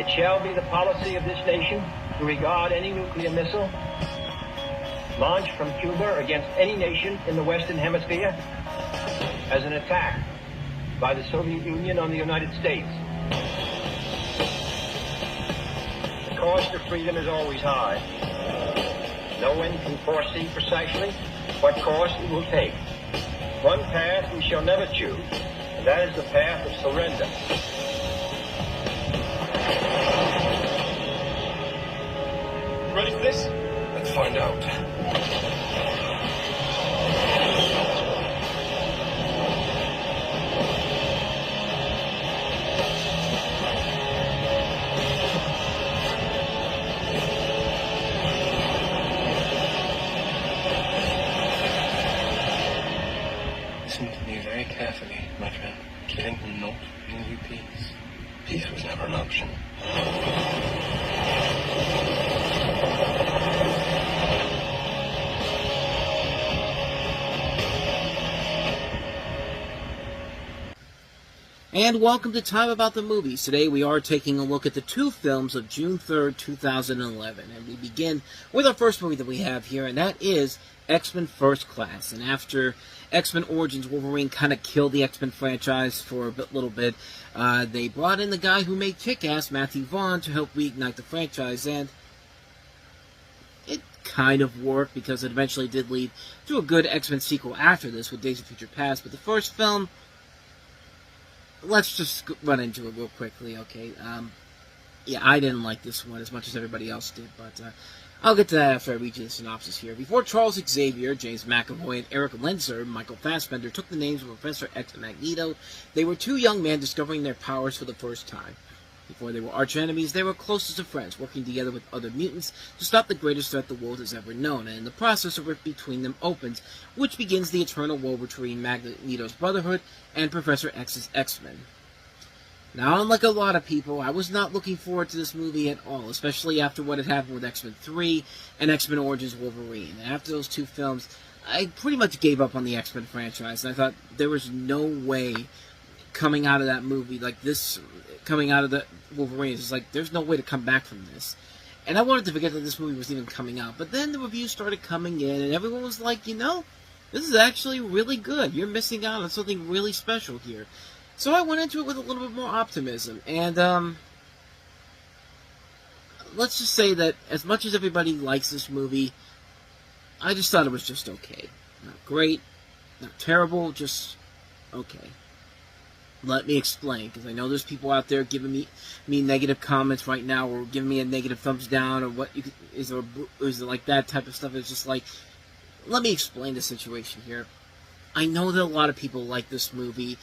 It shall be the policy of this nation to regard any nuclear missile launched from Cuba against any nation in the Western Hemisphere as an attack by the Soviet Union on the United States. The cost of freedom is always high. No one can foresee precisely what course it will take. One path we shall never choose, and that is the path of surrender. Ready for this? Let's find out. Listen to me very carefully, my friend. Killing will not bring you peace. Peace was never an option. And welcome to Time About the Movies. Today we are taking a look at the two films of June 3rd, 2011. And we begin with our first movie that we have here, and that is X-Men First Class. And after X-Men Origins Wolverine kind of killed the X-Men franchise for a little bit, they brought in the guy who made Kick-Ass, Matthew Vaughn, to help reignite the franchise. And it kind of worked, because it eventually did lead to a good X-Men sequel after this with Days of Future Past. But the first film, let's just run into it real quickly, okay? Yeah, I didn't like this one as much as everybody else did, but I'll get to that after I read you the synopsis here. Before Charles Xavier, James McAvoy, and Eric Lenzer, Michael Fassbender took the names of Professor X and Magneto, they were two young men discovering their powers for the first time. Before they were arch-enemies, they were closest of friends, working together with other mutants to stop the greatest threat the world has ever known, and in the process a rift between them opens, which begins the eternal war between Magneto's Brotherhood and Professor X's X-Men. Now, unlike a lot of people, I was not looking forward to this movie at all, especially after what had happened with X-Men 3 and X-Men Origins Wolverine. And after those two films, I pretty much gave up on the X-Men franchise, and I thought there was no way coming out of that movie like this, coming out of the Wolverine, it's like, there's no way to come back from this. And I wanted to forget that this movie was even coming out, but then the reviews started coming in, and everyone was like, you know, this is actually really good. You're missing out on something really special here. So I went into it with a little bit more optimism, and let's just say that as much as everybody likes this movie, I just thought it was just okay. Not great, not terrible, just okay. Let me explain, because I know there's people out there giving me negative comments right now, or giving me a negative thumbs down, or what is it like that type of stuff. It's just like, let me explain the situation here. I know that a lot of people like this movie,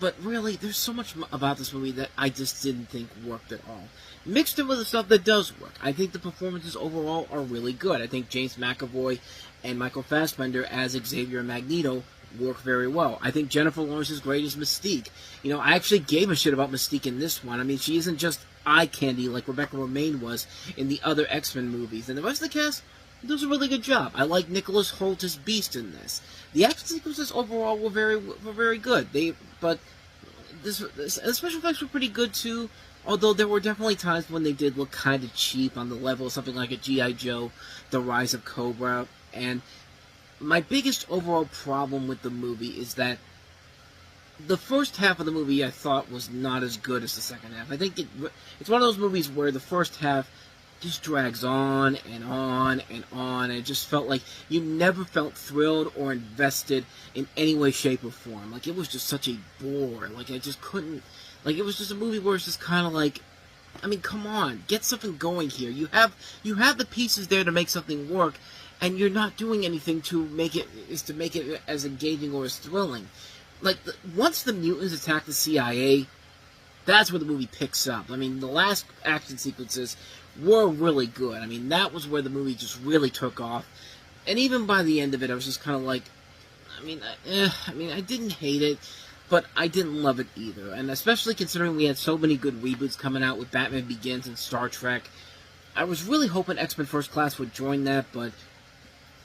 but really, there's so much about this movie that I just didn't think worked at all. Mixed in with the stuff that does work, I think the performances overall are really good. I think James McAvoy and Michael Fassbender as Xavier and Magneto work very well. I think Jennifer Lawrence is great as Mystique. You know, I actually gave a shit about Mystique in this one. I mean, she isn't just eye candy like Rebecca Romijn was in the other X-Men movies. And the rest of the cast does a really good job. I like Nicholas Hoult as Beast in this. The action sequences overall were very good. But the special effects were pretty good too. Although there were definitely times when they did look kind of cheap on the level of something like a G.I. Joe, The Rise of Cobra. And my biggest overall problem with the movie is that the first half of the movie I thought was not as good as the second half. I think it's one of those movies where the first half just drags on and on and on, and it just felt like you never felt thrilled or invested in any way, shape, or form. Like, it was just such a bore. Like, I just couldn't... Like, it was just a movie where it's just kind of like, I mean, come on, get something going here. You have the pieces there to make something work, and you're not doing anything to make it as engaging or as thrilling. Like, once the mutants attack the CIA, that's where the movie picks up. I mean, the last action sequences were really good. I mean, that was where the movie just really took off. And even by the end of it, I was just kind of like, I mean, I didn't hate it, but I didn't love it either. And especially considering we had so many good reboots coming out with Batman Begins and Star Trek, I was really hoping X-Men First Class would join that, but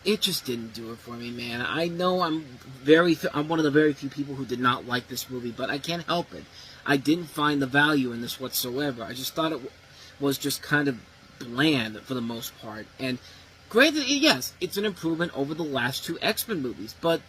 it just didn't do it for me, man. I know I'm one of the very few people who did not like this movie, but I can't help it. I didn't find the value in this whatsoever. I just thought was just kind of bland for the most part. And granted, yes, it's an improvement over the last 2 X-Men movies, but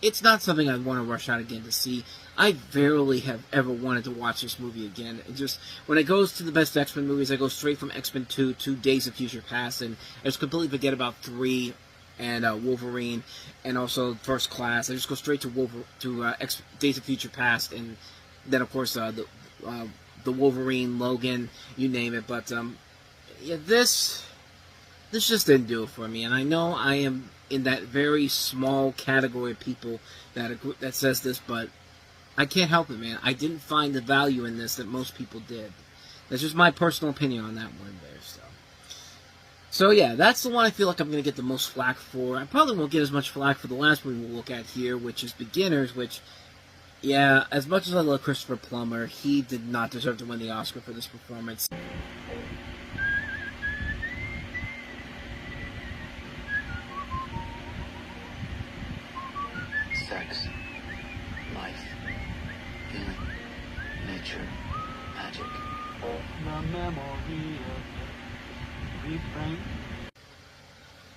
it's not something I'd want to rush out again to see. I barely have ever wanted to watch this movie again. It just, when it goes to the best X-Men movies, I go straight from X-Men 2 to Days of Future Past, and I just completely forget about 3 and Wolverine, and also First Class. I just go straight to Days of Future Past, and then of course the Wolverine, Logan, you name it. But yeah, this just didn't do it for me, and I know I am in that very small category of people that says this, but I can't help it, man. I didn't find the value in this that most people did. That's just my personal opinion on that one there. So yeah, that's the one I feel like I'm going to get the most flack for. I probably won't get as much flack for the last one we'll look at here, which is Beginners, which, yeah, as much as I love Christopher Plummer, he did not deserve to win the Oscar for this performance. Sex, life, healing, nature, magic. The memory of the refrain.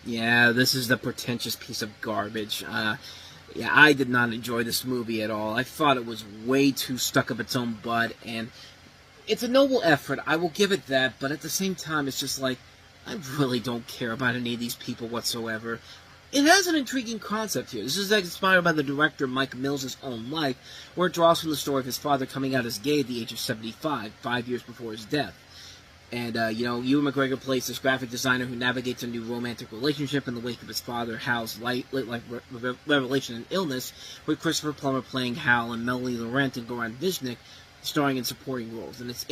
Yeah, this is the pretentious piece of garbage. Yeah, I did not enjoy this movie at all. I thought it was way too stuck up its own butt, and it's a noble effort, I will give it that, but at the same time, it's just like, I really don't care about any of these people whatsoever. It has an intriguing concept here. This is inspired by the director Mike Mills' own life, where it draws from the story of his father coming out as gay at the age of 75, 5 years before his death. And, Ewan McGregor plays this graphic designer who navigates a new romantic relationship in the wake of his father, Hal's late life revelation and illness, with Christopher Plummer playing Hal and Melanie Laurent and Goran Visnik starring in supporting roles. And it's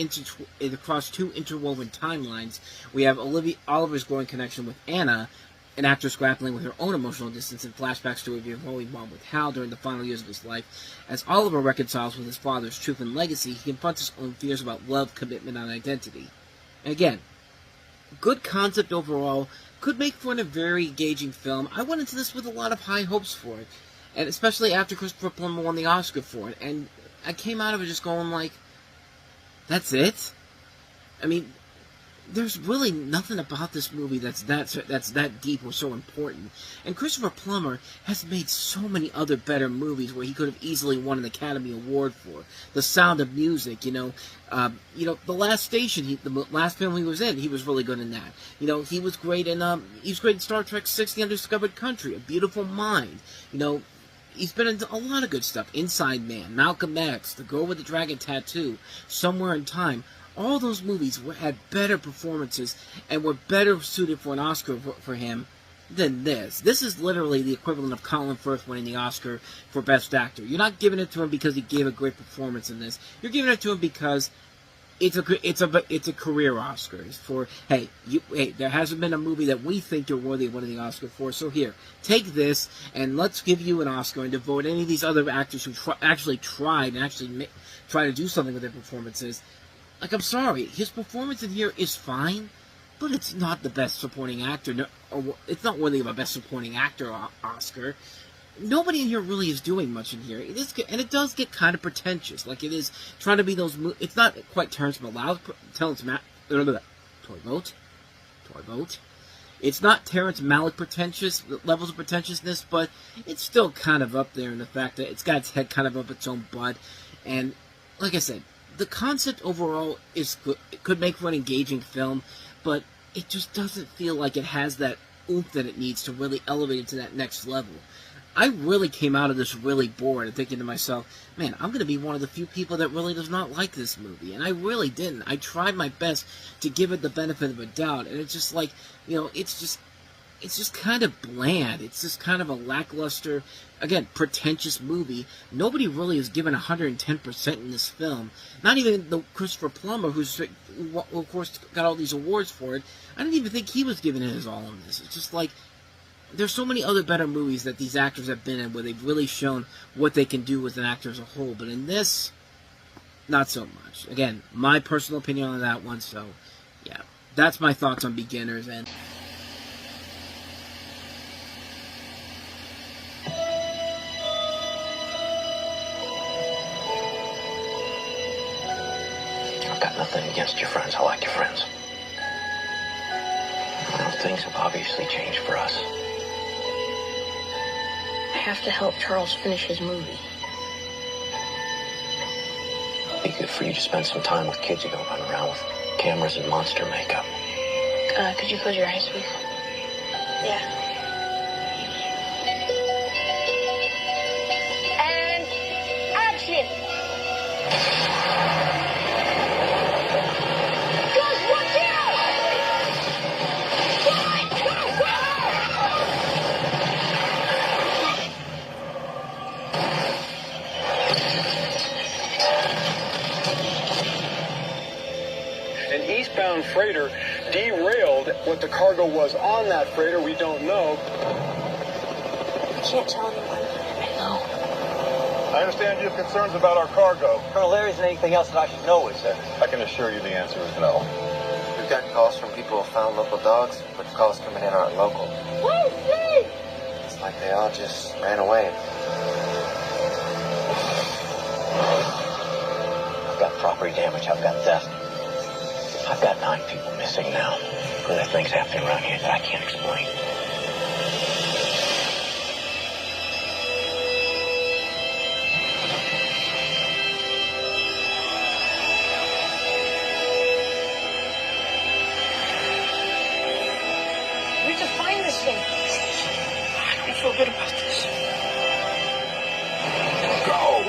across 2 interwoven timelines. We have Oliver's growing connection with Anna, an actress grappling with her own emotional distance, and flashbacks to a revolving bond with Hal during the final years of his life. As Oliver reconciles with his father's truth and legacy, he confronts his own fears about love, commitment, and identity. And again, good concept overall, could make for a very engaging film. I went into this with a lot of high hopes for it, and especially after Christopher Plummer won the Oscar for it, and I came out of it just going like, that's it? I mean, there's really nothing about this movie that's that deep or so important. And Christopher Plummer has made so many other better movies where he could have easily won an Academy Award for. The Sound of Music, The Last Station, the last film he was in, he was really good in that. He was great in Star Trek VI: The Undiscovered Country, A Beautiful Mind. He's been in a lot of good stuff. Inside Man, Malcolm X, The Girl with the Dragon Tattoo, Somewhere in Time. All those movies had better performances and were better suited for an Oscar for him than this. This is literally the equivalent of Colin Firth winning the Oscar for Best Actor. You're not giving it to him because he gave a great performance in this. You're giving it to him because it's a career Oscar. It's for, hey, there hasn't been a movie that we think you're worthy of winning the Oscar for, so here, take this, and let's give you an Oscar and devote any of these other actors who actually tried to do something with their performances. Like, I'm sorry, his performance in here is fine, but it's not the best supporting actor. It's not worthy of a best supporting actor Oscar. Nobody in here really is doing much in here. And it does get kind of pretentious. Like, it is trying to be those... It's not quite Terrence Malick. It's not Terrence Malick pretentious, levels of pretentiousness, but it's still kind of up there in the fact that it's got its head kind of up its own butt. And, like I said, the concept overall is good. It could make for an engaging film, but it just doesn't feel like it has that oomph that it needs to really elevate it to that next level. I really came out of this really bored and thinking to myself, man, I'm going to be one of the few people that really does not like this movie. And I really didn't. I tried my best to give it the benefit of a doubt. And it's just like, it's just kind of bland. It's just kind of a lackluster, again, pretentious movie. Nobody really is given 110% in this film. Not even the Christopher Plummer, who of course got all these awards for it. I didn't even think he was giving it his all in this. It's just like, there's so many other better movies that these actors have been in where they've really shown what they can do with an actor as a whole. But in this, not so much. Again, my personal opinion on that one. So, yeah, that's my thoughts on Beginners. And I've got nothing against your friends. I like your friends. Well, things have obviously changed for us. I have to help Charles finish his movie. It'd be good for you to spend some time with kids who don't run around with cameras and monster makeup. Could you close your eyes, please? Yeah. And action! Guys, watch out! An eastbound freighter derailed. What the cargo was on that freighter, we don't know. I can't tell anyone. I know. I understand you have concerns about our cargo. Colonel, there isn't anything else that I should know, is there? I can assure you the answer is no. We've gotten calls from people who found local dogs, but the calls coming in aren't local. It's like they all just ran away. I've got property damage. I've got theft. I've got 9 people missing now. There are things happening around here that I can't explain. We have to find this thing. I don't feel good about this. Go!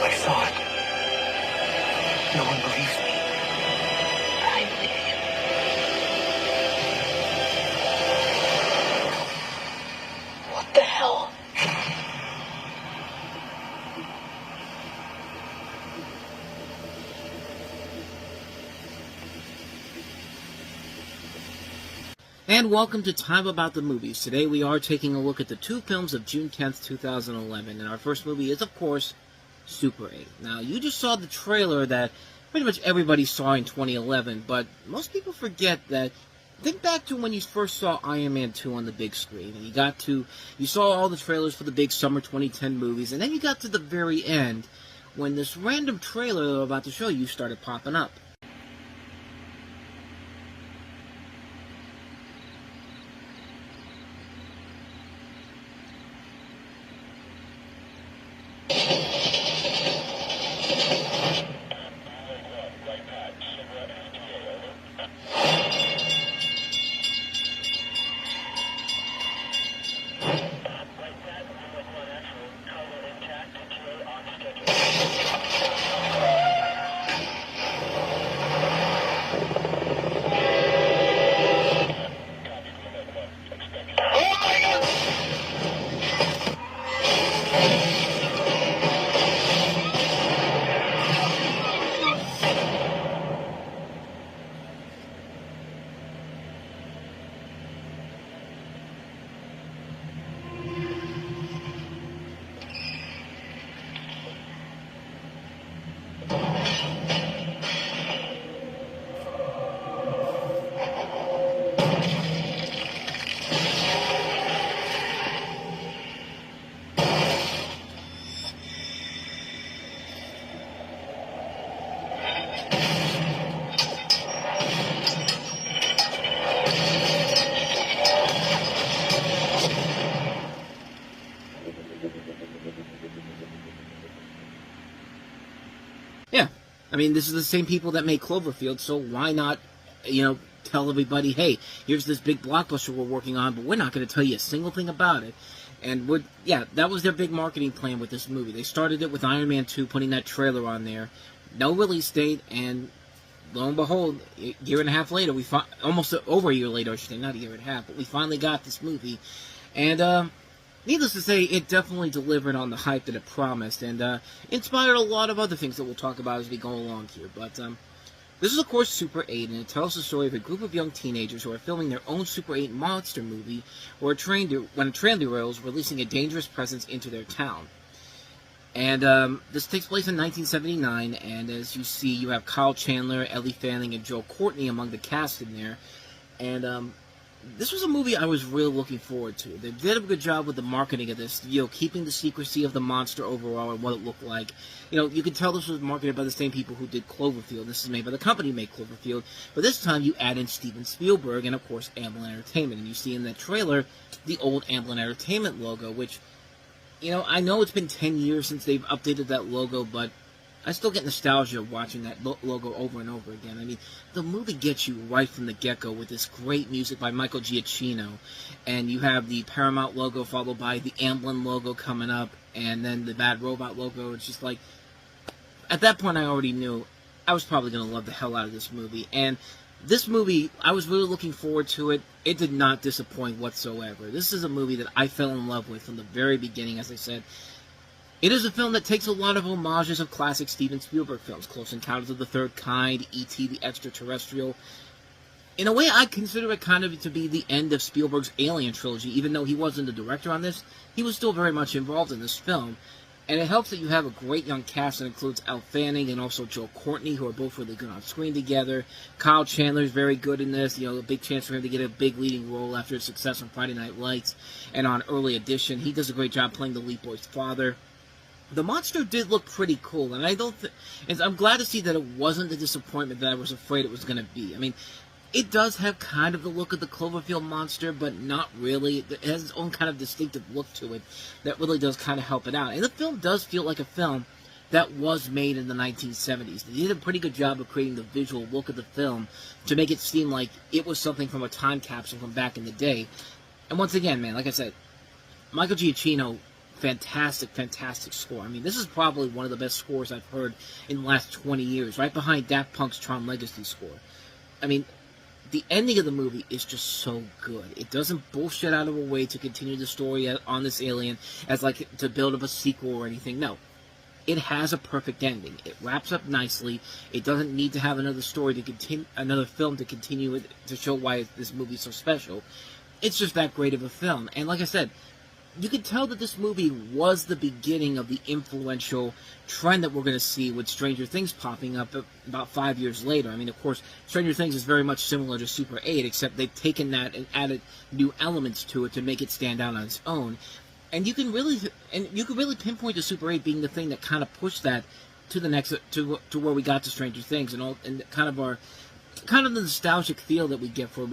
I saw it. No one believes me. I believe you. What the hell? And welcome to Time About the Movies. Today we are taking a look at the 2 films of June 10th, 2011. And our first movie is, of course, Super 8. Now, you just saw the trailer that pretty much everybody saw in 2011, but most people forget that. Think back to when you first saw Iron Man 2 on the big screen, and you saw all the trailers for the big summer 2010 movies, and then you got to the very end when this random trailer they're about to show you started popping up. Yeah, I mean, this is the same people that made Cloverfield, so why not, tell everybody, hey, here's this big blockbuster we're working on, but we're not going to tell you a single thing about it. And that was their big marketing plan with this movie. They started it with Iron Man 2, putting that trailer on there, no release date, and lo and behold, a year and a half later, almost over a year later, I should say, not a year and a half, but we finally got this movie. And, needless to say, it definitely delivered on the hype that it promised, and inspired a lot of other things that we'll talk about as we go along here. But this is, of course, Super 8, and it tells the story of a group of young teenagers who are filming their own Super 8 monster movie when a train derails, releasing a dangerous presence into their town. And this takes place in 1979, and as you see, you have Kyle Chandler, Ellie Fanning, and Joe Courtney among the cast in there. And this was a movie I was really looking forward to. They did a good job with the marketing of this, keeping the secrecy of the monster overall and what it looked like. You could tell this was marketed by the same people who did Cloverfield. This is made by the company who made Cloverfield. But this time you add in Steven Spielberg and, of course, Amblin Entertainment. And you see in that trailer the old Amblin Entertainment logo, which, I know it's been 10 years since they've updated that logo, but I still get nostalgia watching that logo over and over again. I mean, the movie gets you right from the get-go with this great music by Michael Giacchino. And you have the Paramount logo followed by the Amblin logo coming up, and then the Bad Robot logo. It's just like, at that point I already knew I was probably going to love the hell out of this movie. And this movie, I was really looking forward to it. It did not disappoint whatsoever. This is a movie that I fell in love with from the very beginning, as I said. It is a film that takes a lot of homages of classic Steven Spielberg films. Close Encounters of the Third Kind, E.T. the Extraterrestrial. In a way, I consider it kind of to be the end of Spielberg's Alien trilogy. Even though he wasn't the director on this, he was still very much involved in this film. And it helps that you have a great young cast that includes Elle Fanning and also Joe Courtney, who are both really good on screen together. Kyle Chandler is very good in this. A big chance for him to get a big leading role after his success on Friday Night Lights and on Early Edition. He does a great job playing the lead boy's father. The monster did look pretty cool, and I'm glad to see that it wasn't the disappointment that I was afraid it was going to be. I mean, it does have kind of the look of the Cloverfield monster, but not really. It has its own kind of distinctive look to it that really does kind of help it out. And the film does feel like a film that was made in the 1970s. They did a pretty good job of creating the visual look of the film to make it seem like it was something from a time capsule from back in the day. And once again, man, like I said, Michael Giacchino, fantastic score. I mean, this is probably one of the best scores I've heard in the last 20 years, right behind Daft Punk's Tron Legacy score. I mean, the ending of the movie is just so good. It doesn't bullshit out of a way to continue the story on this alien as like to build up a sequel or anything. No. It has a perfect ending. It wraps up nicely. It doesn't need to have another story to continue, another film to continue it, to show why this movie is so special. It's just that great of a film. And like I said, you can tell that this movie was the beginning of the influential trend that we're going to see with Stranger Things popping up about 5 years later. I mean, of course, Stranger Things is very much similar to Super 8, except they've taken that and added new elements to it to make it stand out on its own. And you can really pinpoint to Super 8 being the thing that kind of pushed that to the next to where we got to Stranger Things and kind of the nostalgic feel that we get for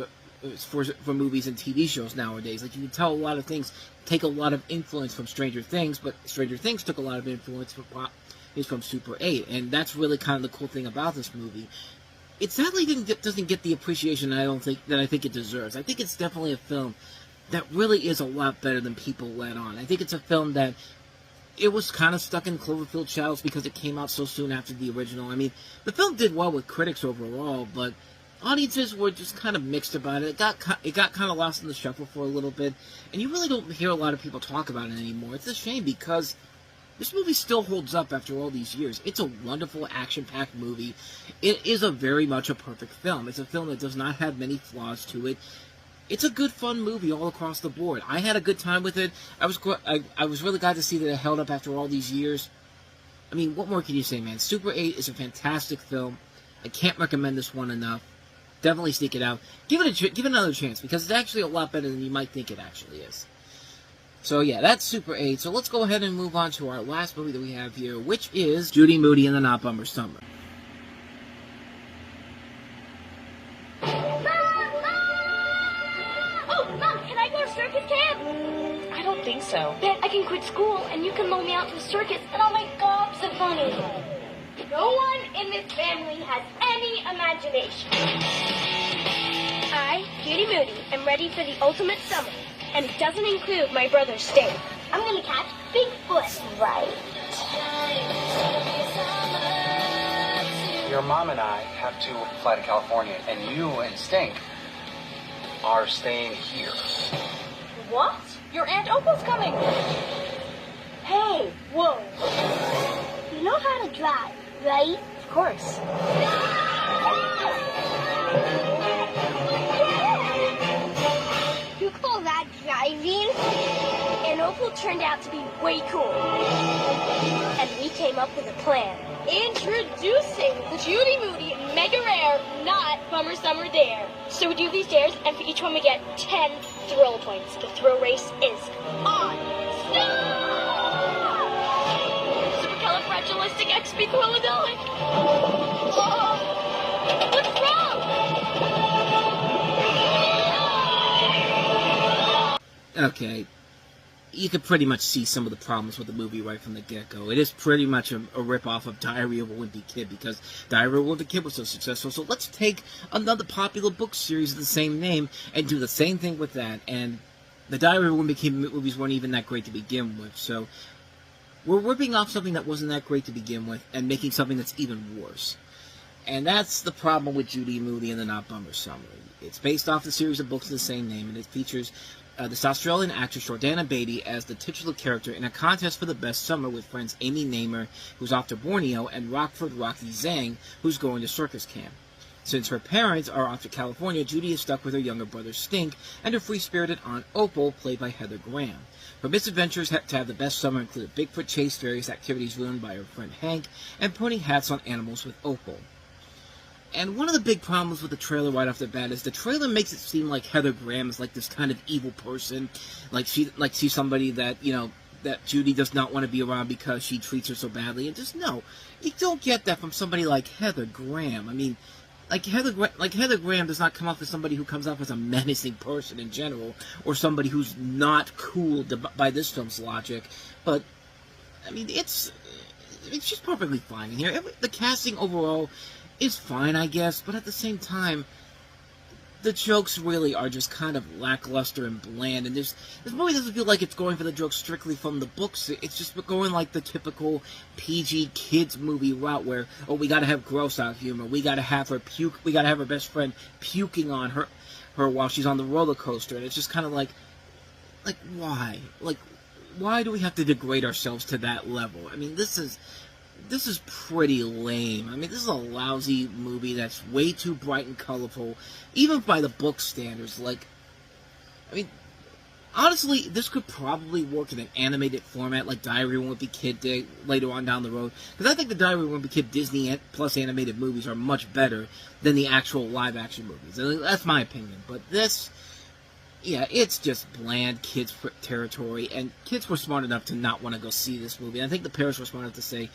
movies and TV shows nowadays. Like, you can tell a lot of things take a lot of influence from Stranger Things, but Stranger Things took a lot of influence from Super 8, and that's really kind of the cool thing about this movie. It sadly doesn't get the appreciation I think it deserves. I think it's definitely a film that really is a lot better than people let on. I think it's a film that it was kind of stuck in Cloverfield shadows because it came out so soon after the original. I mean, the film did well with critics overall, but audiences were just kind of mixed about it. It got kind of lost in the shuffle for a little bit, and you really don't hear a lot of people talk about it anymore. It's a shame because this movie still holds up after all these years. It's a wonderful, action-packed movie. It is very much a perfect film. It's a film that does not have many flaws to it. It's a good, fun movie all across the board. I had a good time with it. I was really glad to see that it held up after all these years. I mean, what more can you say, man? Super 8 is a fantastic film. I can't recommend this one enough. Definitely sneak it out. Give it another chance, because it's actually a lot better than you might think it actually is. So yeah, that's Super 8. So let's go ahead and move on to our last movie that we have here, which is Judy Moody and the Not Bummer Summer. Oh, Mom, can I go to circus camp? I don't think so. Then I can quit school, and you can loan me out to the circus, and I'll make gobs of money. No one in this family has any imagination. I, Judy Moody, am ready for the ultimate summer, and it doesn't include my brother Sting. I'm going to catch Bigfoot. Right. Your mom and I have to fly to California, and you and Sting are staying here. What? Your Aunt Opal's coming. Hey, whoa. You know how to drive, right? Of course. You call that driving? In Opal turned out to be way cool. And we came up with a plan. Introducing the Judy Moody Mega Rare Not Bummer Summer Dare. So we do these dares, and for each one we get 10 thrill points. The thrill race is on. Stop! Supercalifragilisticexpialidocious. Oh, what's wrong? Okay, you could pretty much see some of the problems with the movie right from the get-go. It is pretty much a rip-off of Diary of a Wimpy Kid, because Diary of a Wimpy Kid was so successful. So let's take another popular book series of the same name and do the same thing with that. And the Diary of a Wimpy Kid movies weren't even that great to begin with. So we're ripping off something that wasn't that great to begin with and making something that's even worse. And that's the problem with Judy Moody and the Not Bummer Summer. It's based off the series of books of the same name, and it features this Australian actress Jordana Beatty as the titular character in a contest for the best summer with friends Amy Namer, who's off to Borneo, and Rockford Rocky Zhang, who's going to circus camp. Since her parents are off to California, Judy is stuck with her younger brother Stink and her free-spirited aunt Opal, played by Heather Graham. Her misadventures to have the best summer include a Bigfoot chase, various activities ruined by her friend Hank, and putting hats on animals with Opal. And one of the big problems with the trailer right off the bat is the trailer makes it seem like Heather Graham is like this kind of evil person, like she's somebody that, you know, that Judy does not want to be around because she treats her so badly. And just no, you don't get that from somebody like Heather Graham. I mean, Heather Graham does not come off as somebody who comes off as a menacing person in general, or somebody who's not cool by this film's logic. But I mean, it's just perfectly fine in here. The casting overall is fine, I guess, but at the same time, the jokes really are just kind of lackluster and bland, and this movie doesn't feel like it's going for the jokes strictly from the books. It's just going like the typical PG kids movie route where, oh, we gotta have gross out humor, we gotta have her puke, we gotta have her best friend puking on her while she's on the roller coaster, and it's just kind of like why? Like, why do we have to degrade ourselves to that level? I mean, this is pretty lame. I mean, this is a lousy movie that's way too bright and colorful, even by the book standards. Like, I mean, honestly, this could probably work in an animated format like Diary of a Wimpy Kid did later on down the road. Because I think the Diary of a Wimpy Kid Disney Plus animated movies are much better than the actual live-action movies. That's my opinion. But this, yeah, it's just bland kids territory, and kids were smart enough to not want to go see this movie. And I think the parents were smart enough to say,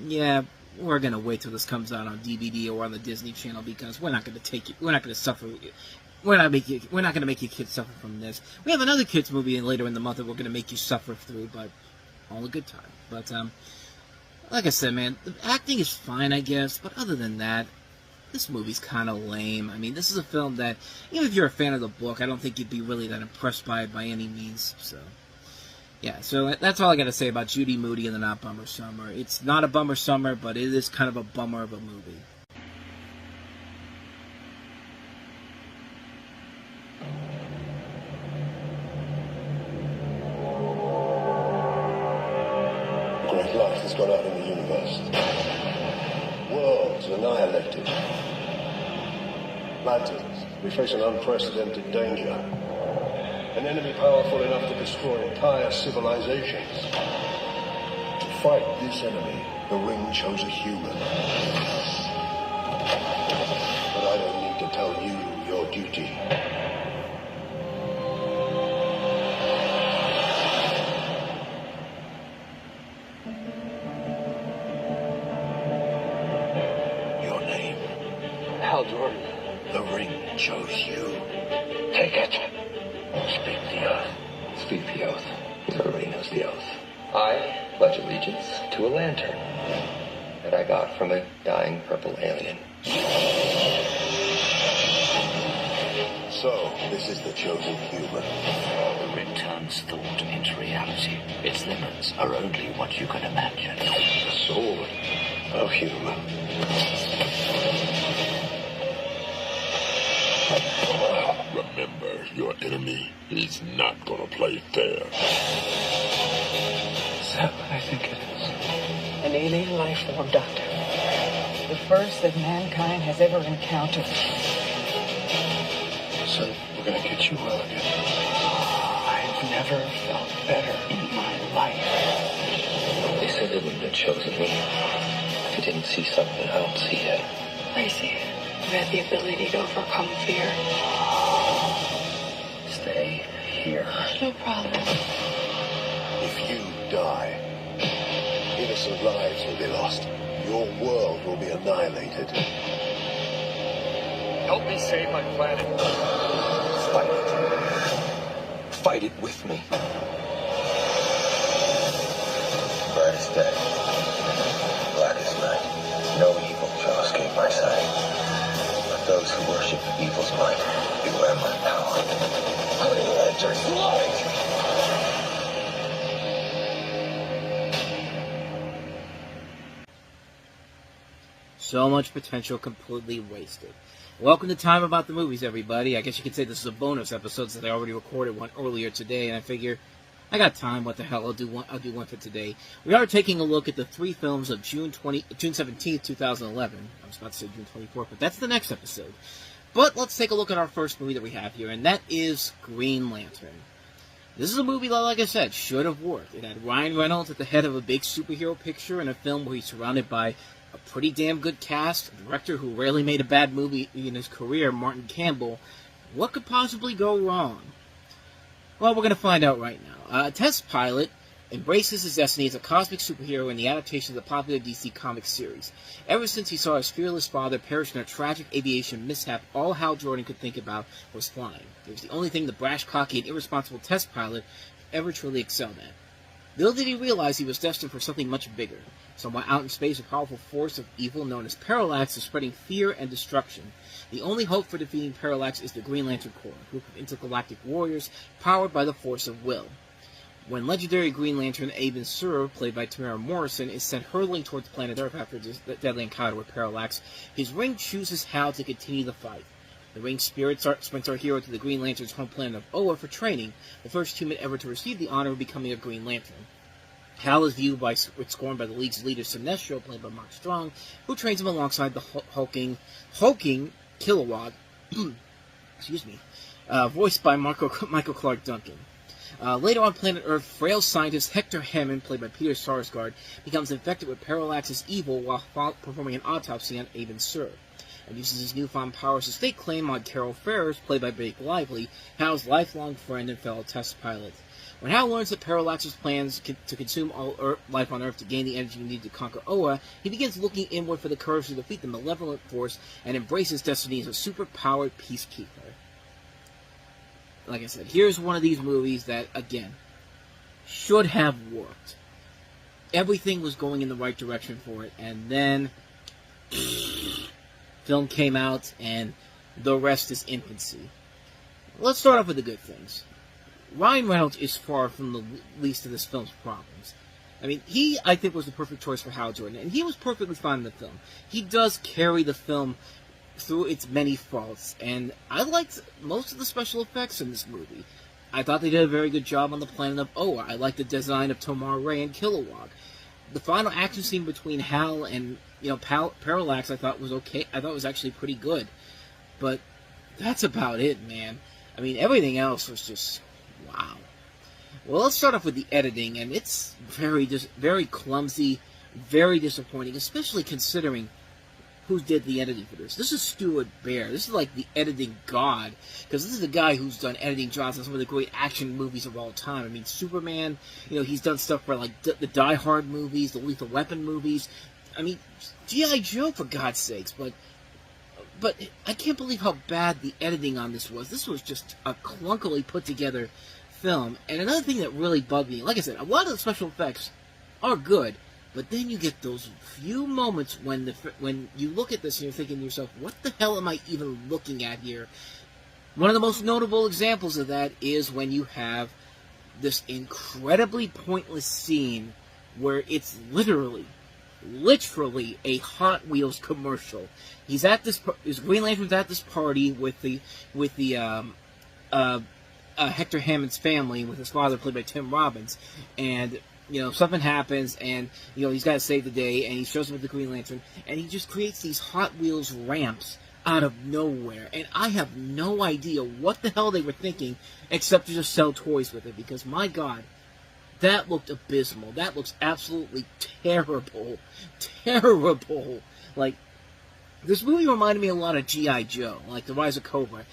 yeah, we're gonna wait till this comes out on DVD or on the Disney Channel because we're not gonna take it. We're not gonna suffer. We're not gonna make you kids suffer from this. We have another kids movie later in the month that we're gonna make you suffer through, but all a good time. But like I said, man, the acting is fine, I guess. But other than that, this movie's kind of lame. I mean, this is a film that, even if you're a fan of the book, I don't think you'd be really that impressed by it by any means. So, yeah, so that's all I got to say about Judy Moody and the Not Bummer Summer. It's not a bummer summer, but it is kind of a bummer of a movie. Great light has gone out in the universe. Worlds annihilated. Lanterns, we face an unprecedented danger. An enemy powerful enough to destroy entire civilizations. To fight this enemy, the Ring chose a human. But I don't need to tell you your duty. Your name? Hal Jordan. The Ring chose you. Take it. Speak the oath. Speak the oath. Everybody knows the oath. I pledge allegiance to a lantern that I got from a dying purple alien. So, this is the chosen human. The ring turns thought into reality. Its limits are only what you can imagine. The sword of human. Remember, your enemy is not gonna play fair. Is that what I think it is? An alien life form, Doctor. The first that mankind has ever encountered. Son, we're gonna get you well again. I'm I've never felt better in my life. They said they wouldn't have chosen me if you didn't see something I don't see yet. I see it. You had the ability to overcome fear. Stay here. No problem. If you die, innocent lives will be lost. Your world will be annihilated. Help me save my planet. Fight it. Fight it with me. Brightest day. Blackest night. No evil shall escape my sight. But those who worship evil's might, beware my power. Let your light. So much potential completely wasted. Welcome to Time About the Movies, everybody. I guess you could say this is a bonus episode since I already recorded one earlier today, and I figure I got time. What the hell? I'll do one for today. We are taking a look at the 3 films of June 17th, 2011. I was about to say June 24th, but that's the next episode. But let's take a look at our first movie that we have here, and that is Green Lantern. This is a movie that, like I said, should have worked. It had Ryan Reynolds at the head of a big superhero picture in a film where he's surrounded by a pretty damn good cast, a director who rarely made a bad movie in his career, Martin Campbell. What could possibly go wrong? Well, we're going to find out right now. A test pilot embraces his destiny as a cosmic superhero in the adaptation of the popular DC Comics series. Ever since he saw his fearless father perish in a tragic aviation mishap, all Hal Jordan could think about was flying. It was the only thing the brash, cocky, and irresponsible test pilot ever truly excelled at. Little did he realize he was destined for something much bigger. Somewhere out in space, a powerful force of evil known as Parallax is spreading fear and destruction. The only hope for defeating Parallax is the Green Lantern Corps, a group of intergalactic warriors powered by the force of will. When legendary Green Lantern Abin Sur, played by Tamara Morrison, is sent hurtling towards planet Earth after the deadly encounter with Parallax, his ring chooses Hal to continue the fight. The ring's spirit sprints our hero to the Green Lantern's home planet of Oa for training, the first human ever to receive the honor of becoming a Green Lantern. Hal is viewed with scorn by the League's leader, Sinestro, played by Mark Strong, who trains him alongside the hulking Kilowog, voiced by Michael Clark Duncan. Later on planet Earth, frail scientist Hector Hammond, played by Peter Sarsgaard, becomes infected with Parallax's evil while performing an autopsy on Abin Sur, and uses his newfound powers to stake claim on Carol Ferris, played by Blake Lively, Hal's lifelong friend and fellow test pilot. When Hal learns that Parallax's plans to consume all life on Earth to gain the energy needed to conquer Oa, he begins looking inward for the courage to defeat the malevolent force and embrace his destiny as a super-powered peacekeeper. Like I said, here's one of these movies that, again, should have worked. Everything was going in the right direction for it, and then film came out, and the rest is infancy. Let's start off with the good things. Ryan Reynolds is far from the least of this film's problems. I mean, he, I think, was the perfect choice for Hal Jordan, and he was perfectly fine in the film. He does carry the film through its many faults, and I liked most of the special effects in this movie. I thought they did a very good job on the planet of Oa. I liked the design of Tomar Ray and Kilowog. The final action scene between Hal and, Parallax I thought was okay. I thought it was actually pretty good. But that's about it, man. I mean, everything else was just wow. Well, let's start off with the editing, and it's very clumsy, very disappointing, especially considering who did the editing for this. This is Stuart Baird. This is like the editing god, because this is the guy who's done editing jobs on some of the great action movies of all time. I mean, Superman, he's done stuff for like the Die Hard movies, the Lethal Weapon movies. I mean, G.I. Joe, for God's sakes, but I can't believe how bad the editing on this was. This was just a clunkily put together film. And another thing that really bugged me, like I said, a lot of the special effects are good, but then you get those few moments when you look at this and you're thinking to yourself, what the hell am I even looking at here? One of the most notable examples of that is when you have this incredibly pointless scene where it's literally a Hot Wheels commercial. His Green Lantern's at this party with the Hector Hammond's family, with his father played by Tim Robbins, and something happens, and he's got to save the day, and he shows up with the Green Lantern, and he just creates these Hot Wheels ramps out of nowhere, and I have no idea what the hell they were thinking, except to just sell toys with it, because, my God, that looked abysmal. That looks absolutely terrible. Terrible. Like, this movie reminded me a lot of G.I. Joe, like The Rise of Cobra,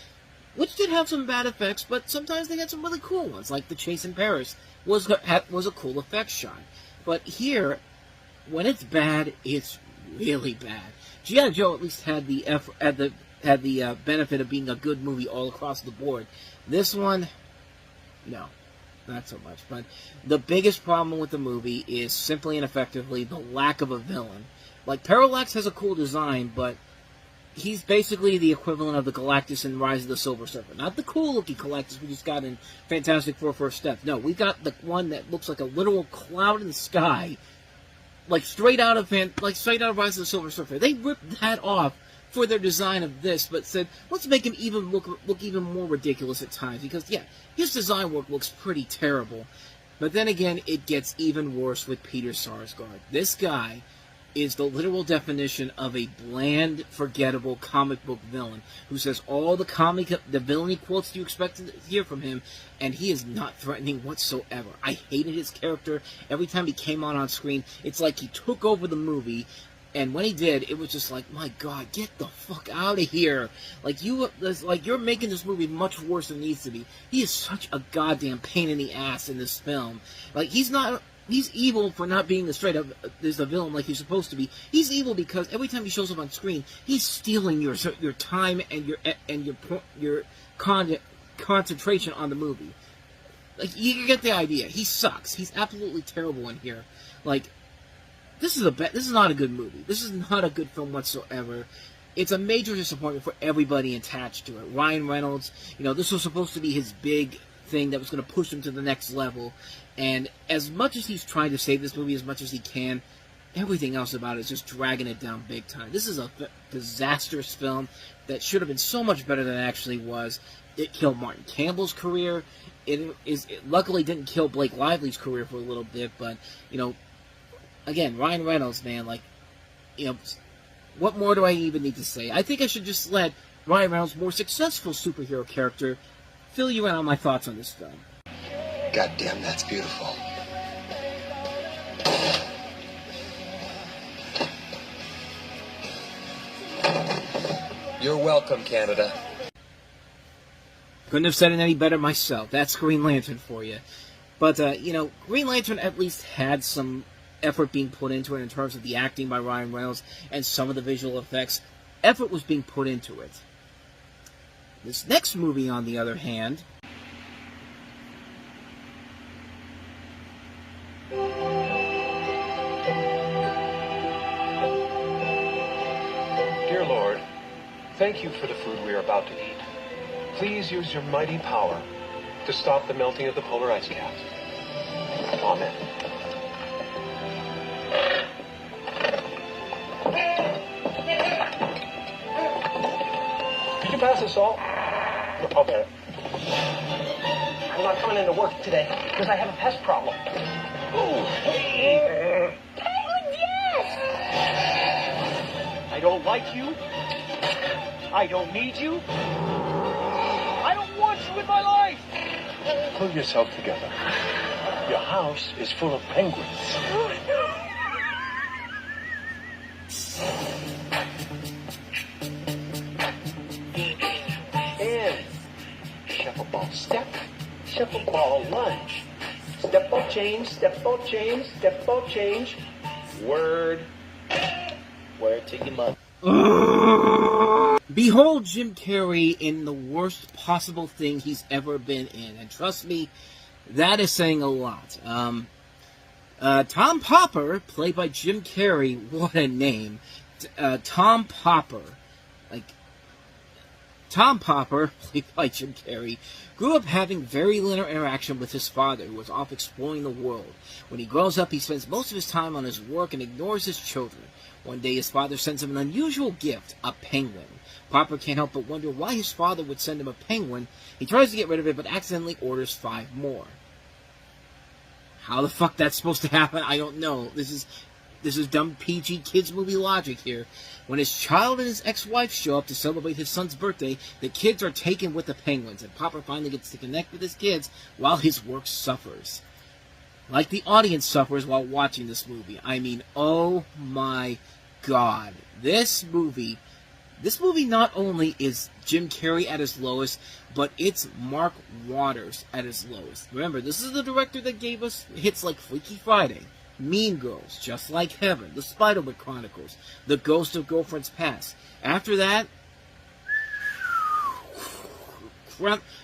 which did have some bad effects, but sometimes they had some really cool ones, like The Chase in Paris was a cool effects shot. But here, when it's bad, it's really bad. G.I. Joe at least had the benefit of being a good movie all across the board. This one, no, not so much. But the biggest problem with the movie is simply and effectively the lack of a villain. Like, Parallax has a cool design, but he's basically the equivalent of the Galactus in Rise of the Silver Surfer. Not the cool-looking Galactus we just got in Fantastic Four First Step. No, we got the one that looks like a literal cloud in the sky, like straight out of Rise of the Silver Surfer. They ripped that off for their design of this, but said, let's make him even look even more ridiculous at times, because, yeah, his design work looks pretty terrible. But then again, it gets even worse with Peter Sarsgaard. This guy is the literal definition of a bland, forgettable comic book villain who says all the villainy quotes you expect to hear from him, and he is not threatening whatsoever. I hated his character. Every time he came on screen, it's like he took over the movie, and when he did, it was just like, my God, get the fuck out of here. Like, you're making this movie much worse than it needs to be. He is such a goddamn pain in the ass in this film. Like, he's evil for not being there's a villain like he's supposed to be. He's evil because every time he shows up on screen, he's stealing your time and your concentration on the movie. Like, you get the idea. He sucks. He's absolutely terrible in here. Like, this is not a good movie. This is not a good film whatsoever. It's a major disappointment for everybody attached to it. Ryan Reynolds, this was supposed to be his big thing that was going to push him to the next level. And as much as he's trying to save this movie as much as he can, everything else about it is just dragging it down big time. This is a disastrous film that should have been so much better than it actually was. It killed Martin Campbell's career. It luckily didn't kill Blake Lively's career for a little bit, but, again, Ryan Reynolds, man, what more do I even need to say? I think I should just let Ryan Reynolds' more successful superhero character fill you in on my thoughts on this film. Goddamn, that's beautiful. You're welcome, Canada. Couldn't have said it any better myself. That's Green Lantern for you. But, Green Lantern at least had some effort being put into it in terms of the acting by Ryan Reynolds and some of the visual effects. Effort was being put into it. This next movie, on the other hand, Dear Lord, thank you for the food we are about to eat. Please use your mighty power to stop the melting of the polar ice caps. Amen. Did you pass the salt? Okay. I'm not coming into work today because I have a pest problem. Penguins, yes! I don't like you. I don't need you. I don't want you in my life. Pull yourself together. Your house is full of penguins. And shuffle ball step, shuffle ball lunge. Step ball change, step ball change, step ball change. Word. Word to your mother. Behold Jim Carrey in the worst possible thing he's ever been in. And trust me, that is saying a lot. Tom Popper, played by Jim Carrey, what a name. Tom Popper. Tom Popper, played by Jim Carrey, grew up having very little interaction with his father, who was off exploring the world. When he grows up, he spends most of his time on his work and ignores his children. One day, his father sends him an unusual gift, a penguin. Popper can't help but wonder why his father would send him a penguin. He tries to get rid of it, but accidentally orders 5 more. How the fuck that's supposed to happen, I don't know. this is dumb PG kids movie logic here. When his child and his ex-wife show up to celebrate his son's birthday, the kids are taken with the penguins, and Papa finally gets to connect with his kids while his work suffers. Like the audience suffers while watching this movie. I mean, oh my God. This movie not only is Jim Carrey at his lowest, but it's Mark Waters at his lowest. Remember, this is the director that gave us hits like Freaky Friday, Mean Girls, Just Like Heaven, The Spiderwick Chronicles, The Ghost of Girlfriend's Past. After that,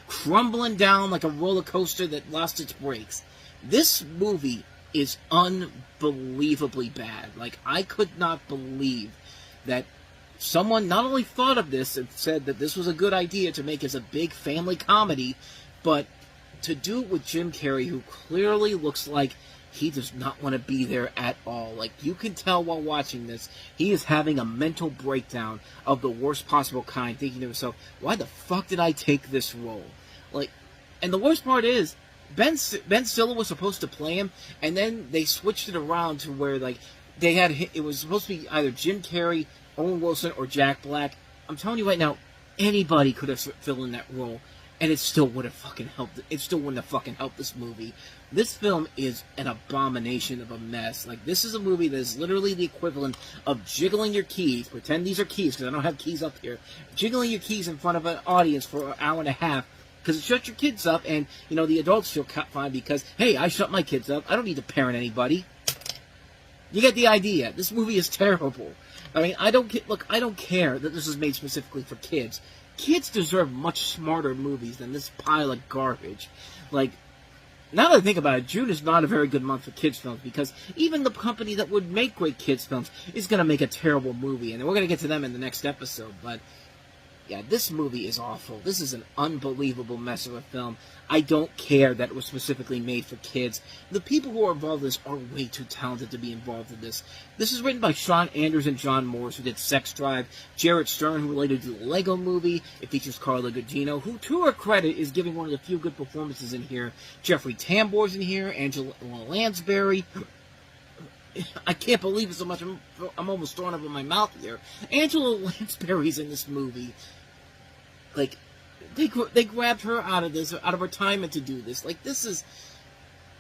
crumbling down like a roller coaster that lost its brakes. This movie is unbelievably bad. Like, I could not believe that someone not only thought of this and said that this was a good idea to make as a big family comedy, but to do it with Jim Carrey, who clearly looks like he does not want to be there at all. Like, you can tell while watching this, he is having a mental breakdown of the worst possible kind, thinking to himself, why the fuck did I take this role? Like, and the worst part is, Ben Stiller was supposed to play him, and then they switched it around to where, like, they had, it was supposed to be either Jim Carrey, Owen Wilson, or Jack Black. I'm telling you right now, anybody could have filled in that role, and it still would have fucking helped. It still wouldn't have fucking helped this movie. This film is an abomination of a mess. Like, this is a movie that is literally the equivalent of jiggling your keys. Pretend these are keys, because I don't have keys up here. Jiggling your keys in front of an audience for an hour and a half, because it shuts your kids up, and, you know, the adults feel fine because, hey, I shut my kids up. I don't need to parent anybody. You get the idea. This movie is terrible. I mean, I don't care that this is made specifically for kids. Kids deserve much smarter movies than this pile of garbage. Like, now that I think about it, June is not a very good month for kids films, because even the company that would make great kids films is going to make a terrible movie, and we're going to get to them in the next episode, but yeah, this movie is awful. This is an unbelievable mess of a film. I don't care that it was specifically made for kids. The people who are involved in this are way too talented to be involved in this. This is written by Sean Anders and John Morris, who did Sex Drive. Jarrett Stern, who later did the Lego Movie. It features Carla Gugino, who, to her credit, is giving one of the few good performances in here. Jeffrey Tambor's in here. Angela Lansbury. I can't believe it so much. I'm almost throwing up in my mouth here. Angela Lansbury's in this movie. Like, they grabbed her out of retirement to do this. Like, this is...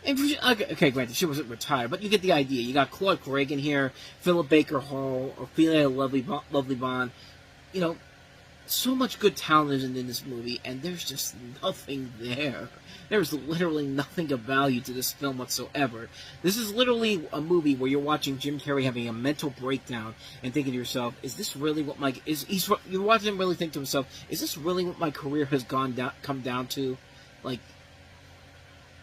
Okay, granted, she wasn't retired, but you get the idea. You got Claude Craig in here, Philip Baker Hall, Ophelia Lovely Bond. You know, so much good talent is in this movie, and there's just nothing there. There's literally nothing of value to this film whatsoever. This is literally a movie where you're watching Jim Carrey having a mental breakdown and thinking to yourself, is this really what my... You're watching him really think to himself, is this really what my career has come down to? Like,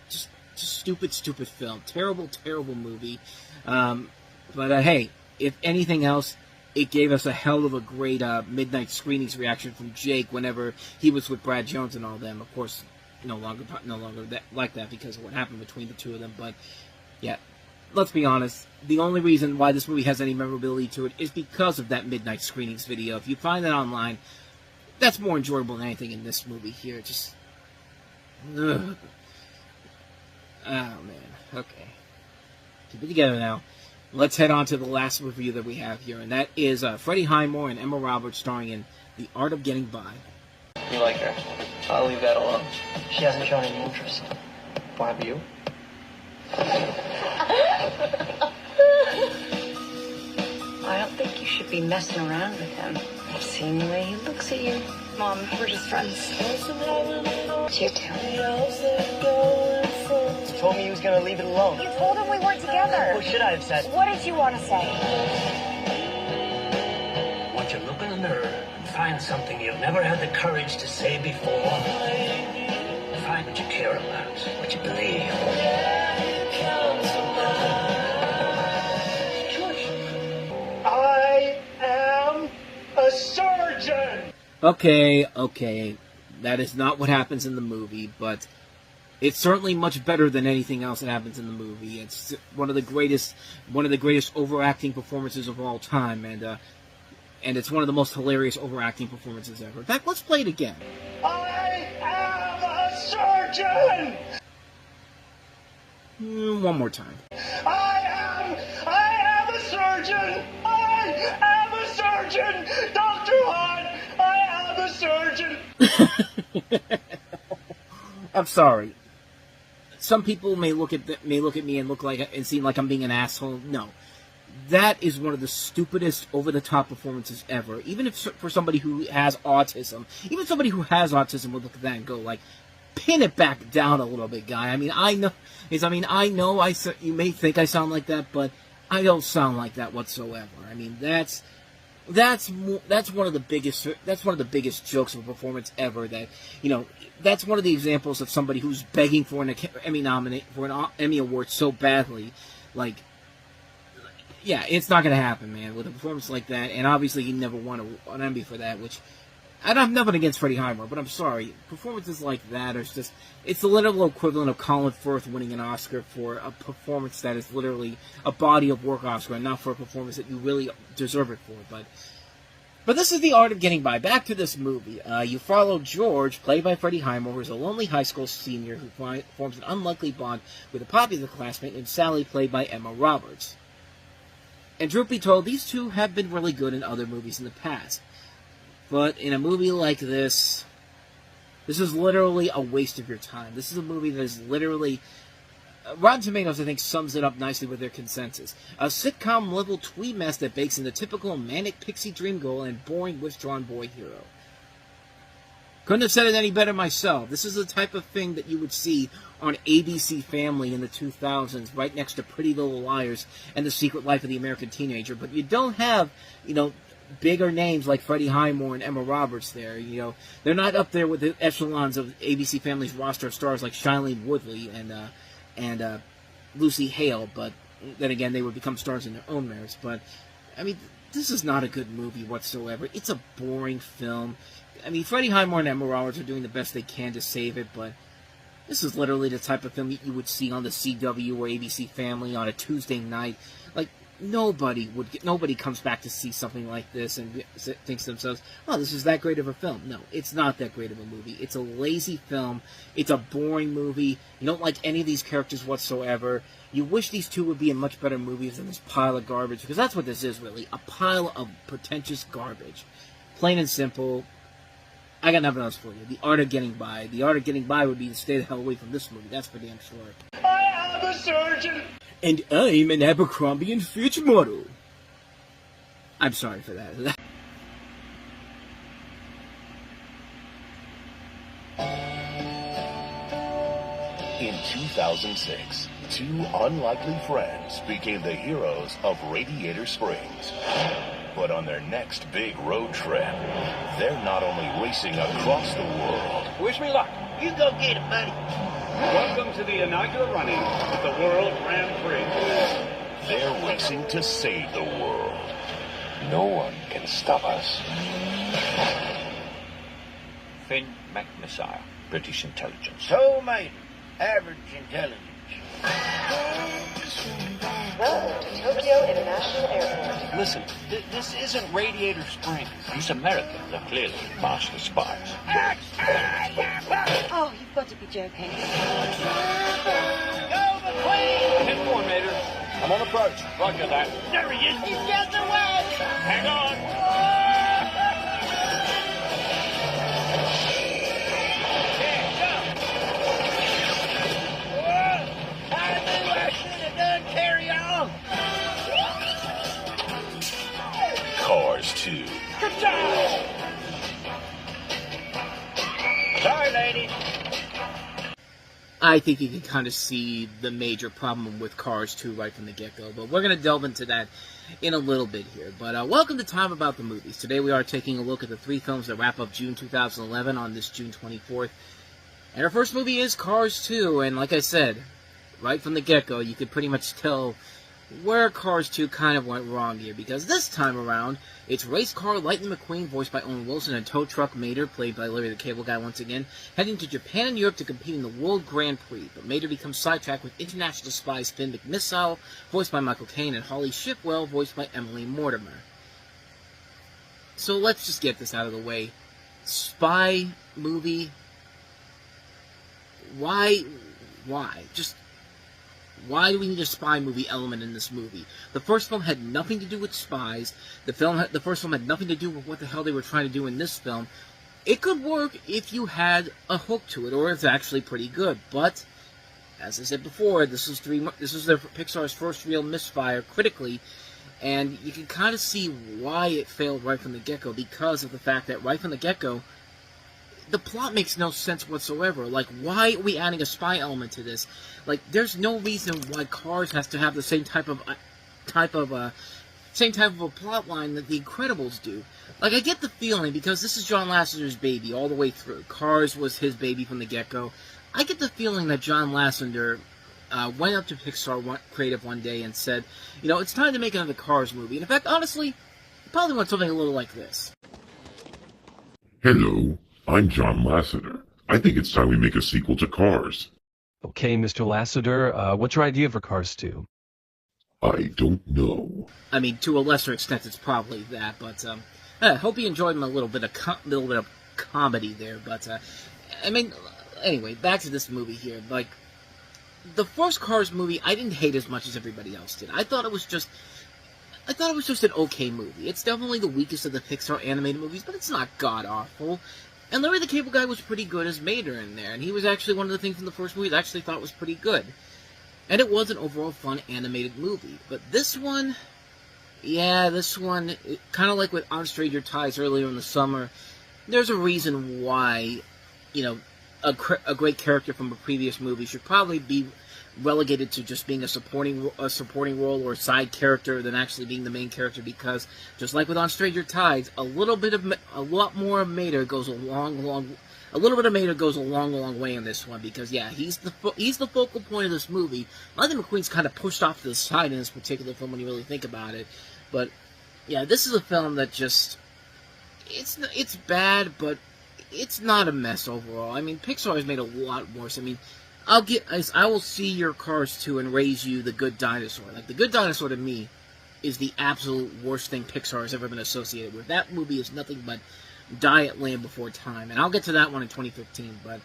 just stupid film. Terrible movie. But hey, if anything else, it gave us a hell of a great midnight screenings reaction from Jake whenever he was with Brad Jones and all them. Of course, no longer like that because of what happened between the two of them. But yeah, let's be honest. The only reason why this movie has any memorability to it is because of that midnight screenings video. If you find that online, that's more enjoyable than anything in this movie here. Just, ugh. Oh man. Okay, keep it together now. Let's head on to the last review that we have here, and that is Freddie Highmore and Emma Roberts starring in The Art of Getting By. You like her? I'll leave that alone. She hasn't shown any interest. Why have you? I don't think you should be messing around with him. I've seen the way he looks at you. Mom, we're just friends. You too. You told me he was going to leave it alone. You told him we weren't together. What should I have said? What did you want to say? Want you to look in the mirror and find something you've never had the courage to say before. Find what you care about, what you believe. I am a surgeon! Okay. That is not what happens in the movie, but it's certainly much better than anything else that happens in the movie. It's one of the greatest overacting performances of all time, and it's one of the most hilarious overacting performances ever. In fact, let's play it again. I am a surgeon! One more time. I am a surgeon! I am a surgeon! Dr. Hunt, I am a surgeon! I'm sorry. Some people may look at me and seem like I'm being an asshole. No. That is one of the stupidest, over-the-top performances ever. Even if for somebody who has autism, even somebody who has autism would look at that and go, like, pin it back down a little bit, guy. I mean, I know you may think I sound like that, but I don't sound like that whatsoever. I mean, that's one of the biggest jokes of a performance ever. That, you know, that's one of the examples of somebody who's begging for an Emmy award so badly, like. Yeah, it's not going to happen, man, with a performance like that, and obviously he never won an Emmy for that, which, I don't have nothing against Freddie Highmore, but I'm sorry, performances like that are just, it's the literal equivalent of Colin Firth winning an Oscar for a performance that is literally a body of work Oscar, and not for a performance that you really deserve it for, but this is the art of getting by. Back to this movie. You follow George, played by Freddie Highmore, who is a lonely high school senior who forms an unlikely bond with a popular classmate named Sally, played by Emma Roberts. And truth be told, these two have been really good in other movies in the past. But in a movie like this is literally a waste of your time. This is a movie that is literally... Rotten Tomatoes, I think, sums it up nicely with their consensus. A sitcom-level twee mess that bakes in the typical manic pixie dream girl and boring withdrawn boy hero. Couldn't have said it any better myself. This is the type of thing that you would see on ABC Family in the 2000s, right next to Pretty Little Liars and The Secret Life of the American Teenager. But you don't have, you know, bigger names like Freddie Highmore and Emma Roberts there. You know, they're not up there with the echelons of ABC Family's roster of stars like Shailene Woodley and Lucy Hale. But then again, they would become stars in their own merits. But, I mean, this is not a good movie whatsoever. It's a boring film. I mean, Freddie Highmore and Emma Roberts are doing the best they can to save it, but this is literally the type of film that you would see on the CW or ABC Family on a Tuesday night. Like, nobody comes back to see something like this and thinks to themselves, oh, this is that great of a film. No, it's not that great of a movie. It's a lazy film. It's a boring movie. You don't like any of these characters whatsoever. You wish these two would be in much better movies than this pile of garbage, because that's what this is, really. A pile of pretentious garbage. Plain and simple. I got nothing else for you. The art of getting by. The art of getting by would be to stay the hell away from this movie. That's for damn sure. I am a surgeon! And I'm an Abercrombie & Fitch model. I'm sorry for that. In 2006, two unlikely friends became the heroes of Radiator Springs. But on their next big road trip, they're not only racing across the world. Wish me luck. You go get it, buddy. Welcome to the inaugural running of the World Grand Prix. They're racing to save the world. No one can stop us. Finn McMissile, British intelligence. Soulmate, average intelligence. Welcome to Tokyo International Airport. Listen, this isn't Radiator Springs. These Americans are clearly master spies. Oh, you've got to be joking. Go, McQueen! 10-4, Mater. I'm on approach. Roger that. There he is. He's just away. Hang on. Carry on! Cars 2. Good job! Sorry, lady. I think you can kind of see the major problem with Cars 2 right from the get-go, but we're going to delve into that in a little bit here. But welcome to Time About the Movies. Today we are taking a look at the three films that wrap up June 2011 on this June 24th. And our first movie is Cars 2, and like I said, right from the get-go, you could pretty much tell where Cars 2 kind of went wrong here, because this time around, it's race car Lightning McQueen, voiced by Owen Wilson, and tow truck Mater, played by Larry the Cable Guy once again, heading to Japan and Europe to compete in the World Grand Prix, but Mater becomes sidetracked with international spies Finn McMissile, voiced by Michael Caine, and Holly Shipwell, voiced by Emily Mortimer. So let's just get this out of the way. Spy movie? Why? Just... Why do we need a spy movie element in this movie? The first film had nothing to do with spies. The first film had nothing to do with what the hell they were trying to do in this film. It could work if you had a hook to it, or it's actually pretty good. But, as I said before, this is Pixar's first real misfire critically, and you can kind of see why it failed right from the get-go, because of the fact that right from the get-go, the plot makes no sense whatsoever. Like, why are we adding a spy element to this? Like, there's no reason why Cars has to have the same type of a plot line that The Incredibles do. Like, I get the feeling, because this is John Lasseter's baby all the way through. Cars was his baby from the get-go. I get the feeling that John Lasseter went up to Pixar Creative one day and said, you know, it's time to make another Cars movie. And in fact, honestly, he probably wants something a little like this. Hello, I'm John Lasseter. I think it's time we make a sequel to Cars. Okay, Mr. Lasseter, what's your idea for Cars 2? I don't know. I mean, to a lesser extent, it's probably that, but I hope you enjoyed a little bit of comedy there. But I mean, anyway, back to this movie here. Like, the first Cars movie, I didn't hate as much as everybody else did. I thought it was just an okay movie. It's definitely the weakest of the Pixar animated movies, but it's not god-awful. And Larry the Cable Guy was pretty good as Mater in there, and he was actually one of the things in the first movie that I actually thought was pretty good. And it was an overall fun animated movie. But this one, kind of like with On Stranger Tides earlier in the summer, there's a reason why, you know, a great character from a previous movie should probably be relegated to just being a supporting role or a side character than actually being the main character, because just like with On Stranger Tides, a lot more of Mater goes a long way in this one, because yeah, he's the focal point of this movie. Lightning McQueen's kind of pushed off to the side in this particular film when you really think about it. But yeah, this is a film that just it's bad, but it's not a mess overall. I mean, Pixar has made a lot worse. I mean, I will see your Cars 2 and raise you The Good Dinosaur. Like, The Good Dinosaur to me is the absolute worst thing Pixar has ever been associated with. That movie is nothing but Diet Land Before Time, and I'll get to that one in 2015. But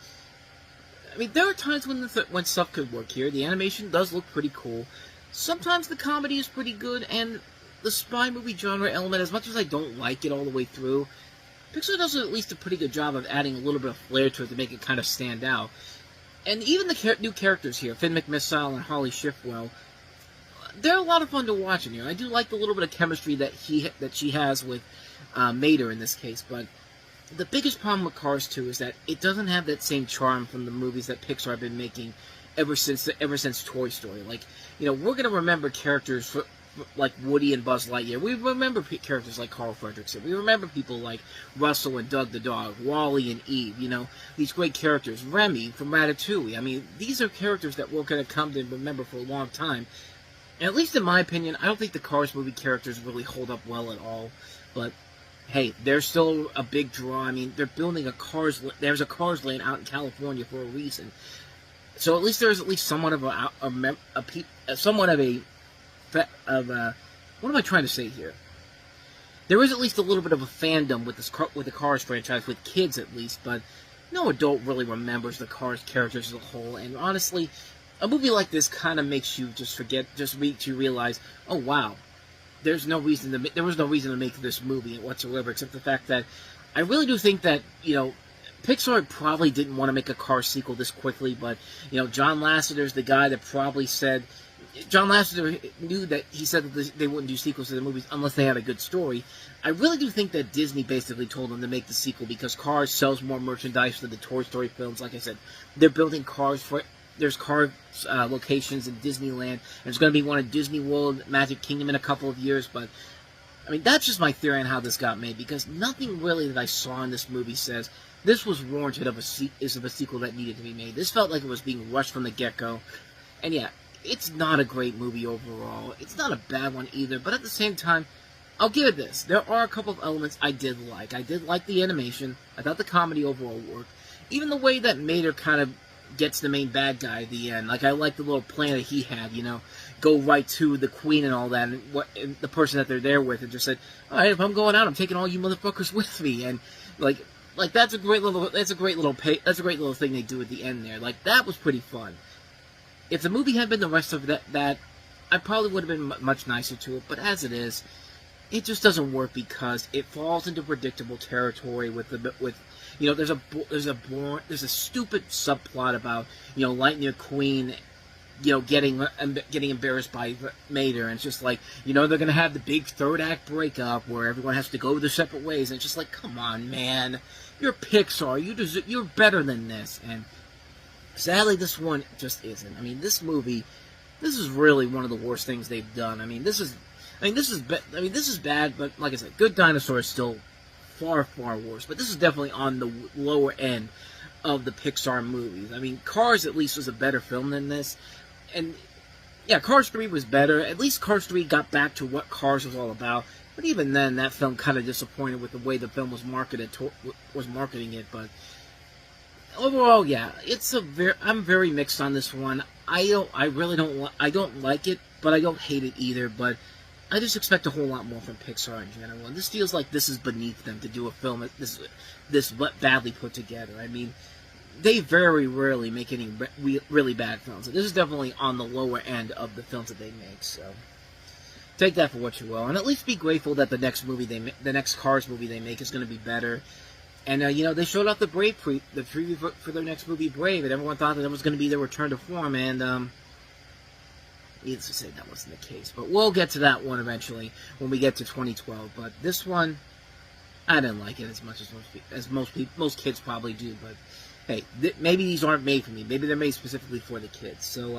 I mean, there are times when stuff could work here. The animation does look pretty cool. Sometimes the comedy is pretty good, and the spy movie genre element, as much as I don't like it all the way through, Pixar does at least a pretty good job of adding a little bit of flair to it to make it kind of stand out. And even the new characters here, Finn McMissile and Holly Shifwell, they're a lot of fun to watch in here. I do like the little bit of chemistry that she has with Mater in this case, but the biggest problem with Cars 2 is that it doesn't have that same charm from the movies that Pixar have been making ever since Toy Story. Like, you know, we're going to remember characters like Woody and Buzz Lightyear. We remember characters like Carl Fredricksen. We remember people like Russell and Doug the dog, Wally and Eve, you know, these great characters. Remy from Ratatouille. I mean, these are characters that we're going to come to remember for a long time. And at least in my opinion, I don't think the Cars movie characters really hold up well at all. But hey, they're still a big draw. I mean, they're building there's a Cars land out in California for a reason. So at least there's at least somewhat of what am I trying to say here? There is at least a little bit of a fandom with the Cars franchise, with kids at least, but no adult really remembers the Cars characters as a whole. And honestly, a movie like this kind of makes you you realize, oh wow, there was no reason to make this movie whatsoever, except the fact that I really do think that, you know, Pixar probably didn't want to make a Cars sequel this quickly, but, you know, John Lasseter's the guy that probably said, John Lasseter knew that he said that they wouldn't do sequels to the movies unless they had a good story. I really do think that Disney basically told them to make the sequel because Cars sells more merchandise than the Toy Story films. Like I said, they're building there's Cars locations in Disneyland, and there's going to be one in Disney World, Magic Kingdom in a couple of years, but I mean, that's just my theory on how this got made, because nothing really that I saw in this movie says this was warranted of a sequel that needed to be made. This felt like it was being rushed from the get-go, and yeah, it's not a great movie overall. It's not a bad one either, but at the same time, I'll give it this. There are a couple of elements I did like. I did like the animation. I thought the comedy overall worked. Even the way that Mater kind of gets the main bad guy at the end. Like, I like the little plan that he had, you know, go right to the queen and all that, and the person that they're there with, and just said, all right, if I'm going out, I'm taking all you motherfuckers with me, and like that's a great little thing they do at the end there. Like, that was pretty fun. If the movie had been the rest of that I probably would have been much nicer to it, but as it is, it just doesn't work because it falls into predictable territory with you know, there's a stupid subplot about, you know, Lightning Queen, you know, getting embarrassed by Mater, and it's just like, you know, they're gonna have the big third act breakup where everyone has to go their separate ways, and it's just like, come on, man, you're Pixar, you're better than this, and sadly, this one just isn't. I mean, this movie, this is really one of the worst things they've done. I mean, this is bad, but like I said, Good Dinosaur is still far, far worse. But this is definitely on the lower end of the Pixar movies. I mean, Cars at least was a better film than this, and yeah, Cars 3 was better. At least Cars 3 got back to what Cars was all about. But even then, that film kind of disappointed with the way the film was marketing it. But overall, yeah, I'm very mixed on this one. I don't like it, but I don't hate it either. But I just expect a whole lot more from Pixar in general. And this feels like this is beneath them to do a film this badly put together. I mean, they very rarely make any really bad films. This is definitely on the lower end of the films that they make. So take that for what you will, and at least be grateful that the next Cars movie they make is going to be better. And, you know, they showed off the preview for their next movie, Brave, and everyone thought that it was going to be their return to form, and, needless to say, that wasn't the case. But we'll get to that one eventually when we get to 2012. But this one, I didn't like it as much as most kids probably do. But, hey, maybe these aren't made for me. Maybe they're made specifically for the kids. So,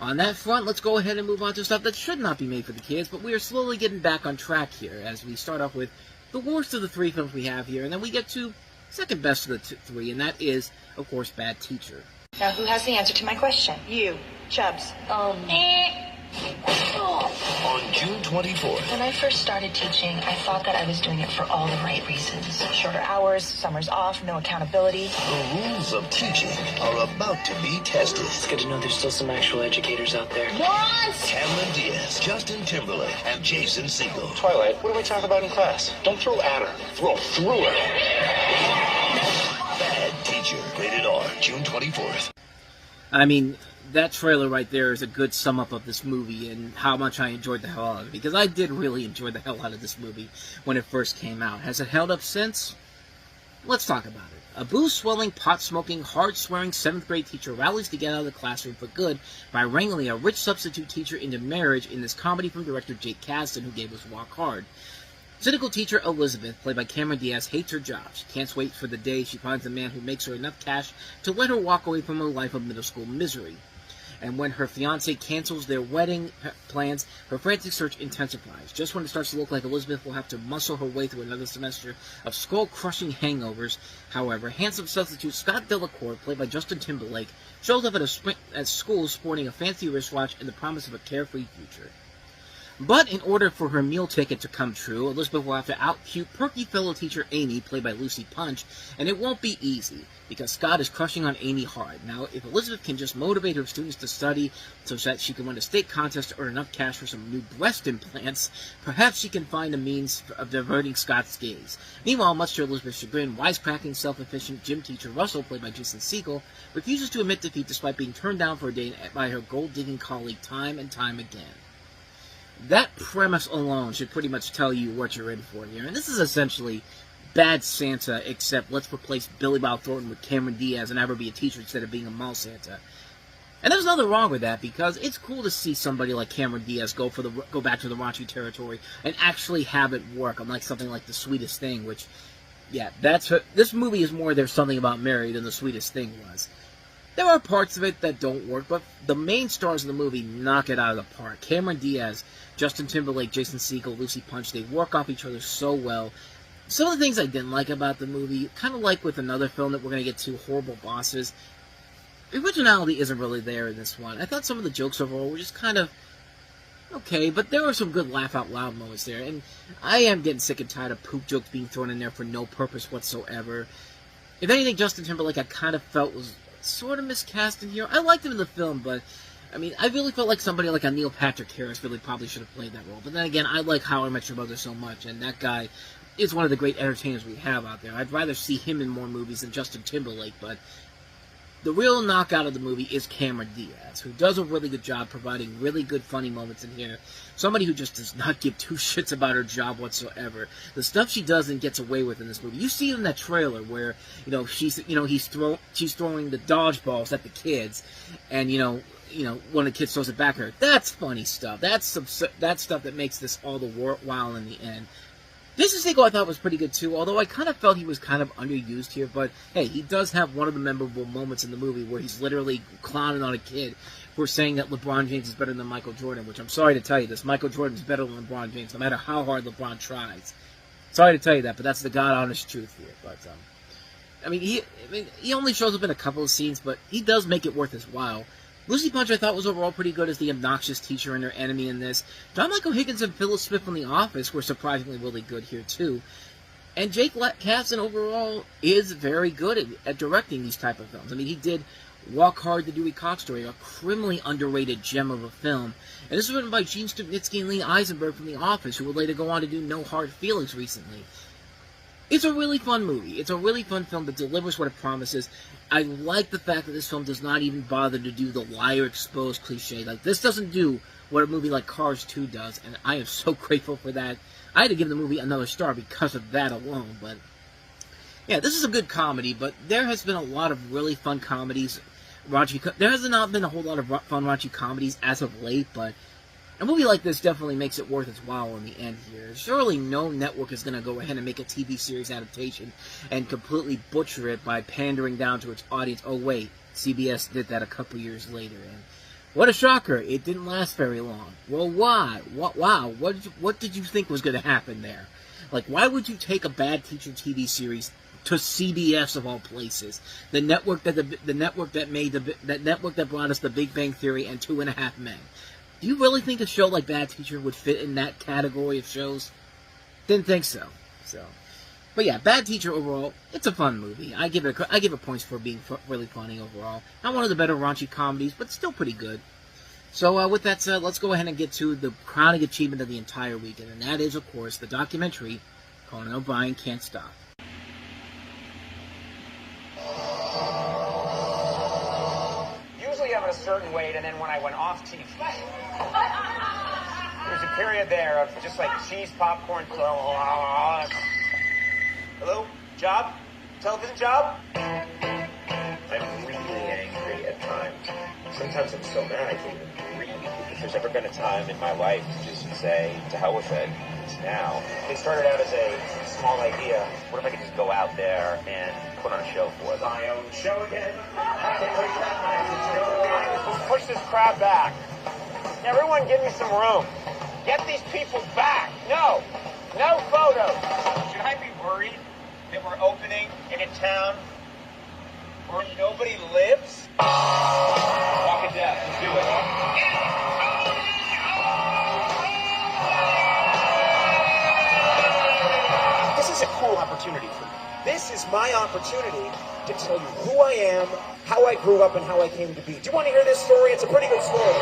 on that front, let's go ahead and move on to stuff that should not be made for the kids. But we are slowly getting back on track here as we start off with the worst of the three films we have here, and then we get to second best of the three, and that is, of course, Bad Teacher. Now, who has the answer to my question? You, Chubbs. On June 24th. When I first started teaching, I thought that I was doing it for all the right reasons. Shorter hours, summers off, no accountability. The rules of teaching are about to be tested. It's good to know there's still some actual educators out there. What? Cameron Diaz, Justin Timberlake, and Jason Segel. Twilight, what do we talk about in class? Don't throw at her. Throw through her. Bad Teacher. Rated R. June 24th. I mean, that trailer right there is a good sum up of this movie and how much I enjoyed the hell out of it. Because I did really enjoy the hell out of this movie when it first came out. Has it held up since? Let's talk about it. A booze-swelling, pot-smoking, hard-swearing 7th grade teacher rallies to get out of the classroom for good by wrangling a rich substitute teacher into marriage in this comedy from director Jake Kasdan, who gave us Walk Hard. Cynical teacher Elizabeth, played by Cameron Diaz, hates her job. She can't wait for the day she finds a man who makes her enough cash to let her walk away from a life of middle school misery. And when her fiancé cancels their wedding plans, her frantic search intensifies. Just when it starts to look like Elizabeth will have to muscle her way through another semester of skull-crushing hangovers, however, handsome substitute Scott Delacour, played by Justin Timberlake, shows up at school sporting a fancy wristwatch and the promise of a carefree future. But in order for her meal ticket to come true, Elizabeth will have to out-cute perky fellow teacher Amy, played by Lucy Punch, and it won't be easy, because Scott is crushing on Amy hard. Now, if Elizabeth can just motivate her students to study so that she can win a state contest to earn enough cash for some new breast implants, perhaps she can find a means of diverting Scott's gaze. Meanwhile, much to Elizabeth's chagrin, wisecracking, self-efficient gym teacher Russell, played by Jason Segel, refuses to admit defeat despite being turned down for a date by her gold-digging colleague time and time again. That premise alone should pretty much tell you what you're in for here. And this is essentially Bad Santa, except let's replace Billy Bob Thornton with Cameron Diaz and have her be a teacher instead of being a mall Santa. And there's nothing wrong with that, because it's cool to see somebody like Cameron Diaz go back to the raunchy territory and actually have it work, unlike something like The Sweetest Thing, which, yeah, this movie is more There's Something About Mary than The Sweetest Thing was. There are parts of it that don't work, but the main stars of the movie knock it out of the park. Cameron Diaz, Justin Timberlake, Jason Segel, Lucy Punch, they work off each other so well. Some of the things I didn't like about the movie, kind of like with another film that we're going to get to, Horrible Bosses, originality isn't really there in this one. I thought some of the jokes overall were just kind of okay, but there were some good laugh-out-loud moments there, and I am getting sick and tired of poop jokes being thrown in there for no purpose whatsoever. If anything, Justin Timberlake I kind of felt was sort of miscast in here. I liked him in the film, but I mean, I really felt like somebody like a Neil Patrick Harris really probably should have played that role. But then again, I like How I Met Your Mother so much, and that guy is one of the great entertainers we have out there. I'd rather see him in more movies than Justin Timberlake, but The real knockout of the movie is Cameron Diaz, who does a really good job providing really good funny moments in here. Somebody who just does not give two shits about her job whatsoever. The stuff she does and gets away with in this movie. You see it in that trailer where, she's throwing the dodgeballs at the kids, and one of the kids throws it back at her. That's funny stuff. That's stuff that makes this all the worthwhile in the end. This sequel I thought was pretty good too, although I kind of felt he was kind of underused here, but hey, he does have one of the memorable moments in the movie where he's literally clowning on a kid for saying that LeBron James is better than Michael Jordan, which I'm sorry to tell you this, Michael Jordan is better than LeBron James, no matter how hard LeBron tries. Sorry to tell you that, but that's the God-honest truth here. But, he only shows up in a couple of scenes, but he does make it worth his while. Lucy Punch I thought was overall pretty good as the obnoxious teacher and her enemy in this. John Michael Higgins and Phyllis Smith from The Office were surprisingly really good here too. And Jake Kasdan overall is very good at directing these type of films. He did Walk Hard, the Dewey Cox Story, a criminally underrated gem of a film. And this was written by Gene Stupnitsky and Lee Eisenberg from The Office, who would later go on to do No Hard Feelings recently. It's a really fun movie. It's a really fun film that delivers what it promises. I like the fact that this film does not even bother to do the liar exposed cliche. Like, this doesn't do what a movie like Cars 2 does, and I am so grateful for that. I had to give the movie another star because of that alone, but yeah, this is a good comedy, but there has been a lot of really fun comedies. There has not been a whole lot of fun raunchy comedies as of late, but a movie like this definitely makes it worth its while in the end here. Surely no network is going to go ahead and make a TV series adaptation and completely butcher it by pandering down to its audience. Oh wait, CBS did that a couple years later, and what a shocker, it didn't last very long. Well, why? Wow, what did you think was going to happen there? Like, why would you take a Bad Teacher TV series to CBS of all places, the network that brought us The Big Bang Theory and 2.5 Men? Do you really think a show like Bad Teacher would fit in that category of shows? Didn't think so. But yeah, Bad Teacher overall, it's a fun movie. I give it points for being really funny overall. Not one of the better raunchy comedies, but still pretty good. So with that said, let's go ahead and get to the crowning achievement of the entire weekend, and that is, of course, the documentary Conan O'Brien Can't Stop. Usually I'm at a certain weight, and then when I went off TV, there's a period there of just like cheese, popcorn, hello? Job? Television job? I'm really angry at times. Sometimes I'm so mad I can't even breathe. If there's ever been a time in my life to just say, to hell with it, it's now. It started out as a small idea. What if I could just go out there and put on a show for them? My own show again. Let's push this crowd back. Everyone give me some room. Get these people back. No photos. Should I be worried that we're opening in a town where nobody lives? Walk of death. Let's do it. This is a cool opportunity for me. This is my opportunity to tell you who I am, how I grew up, and how I came to be. Do you want to hear this story? It's a pretty good story.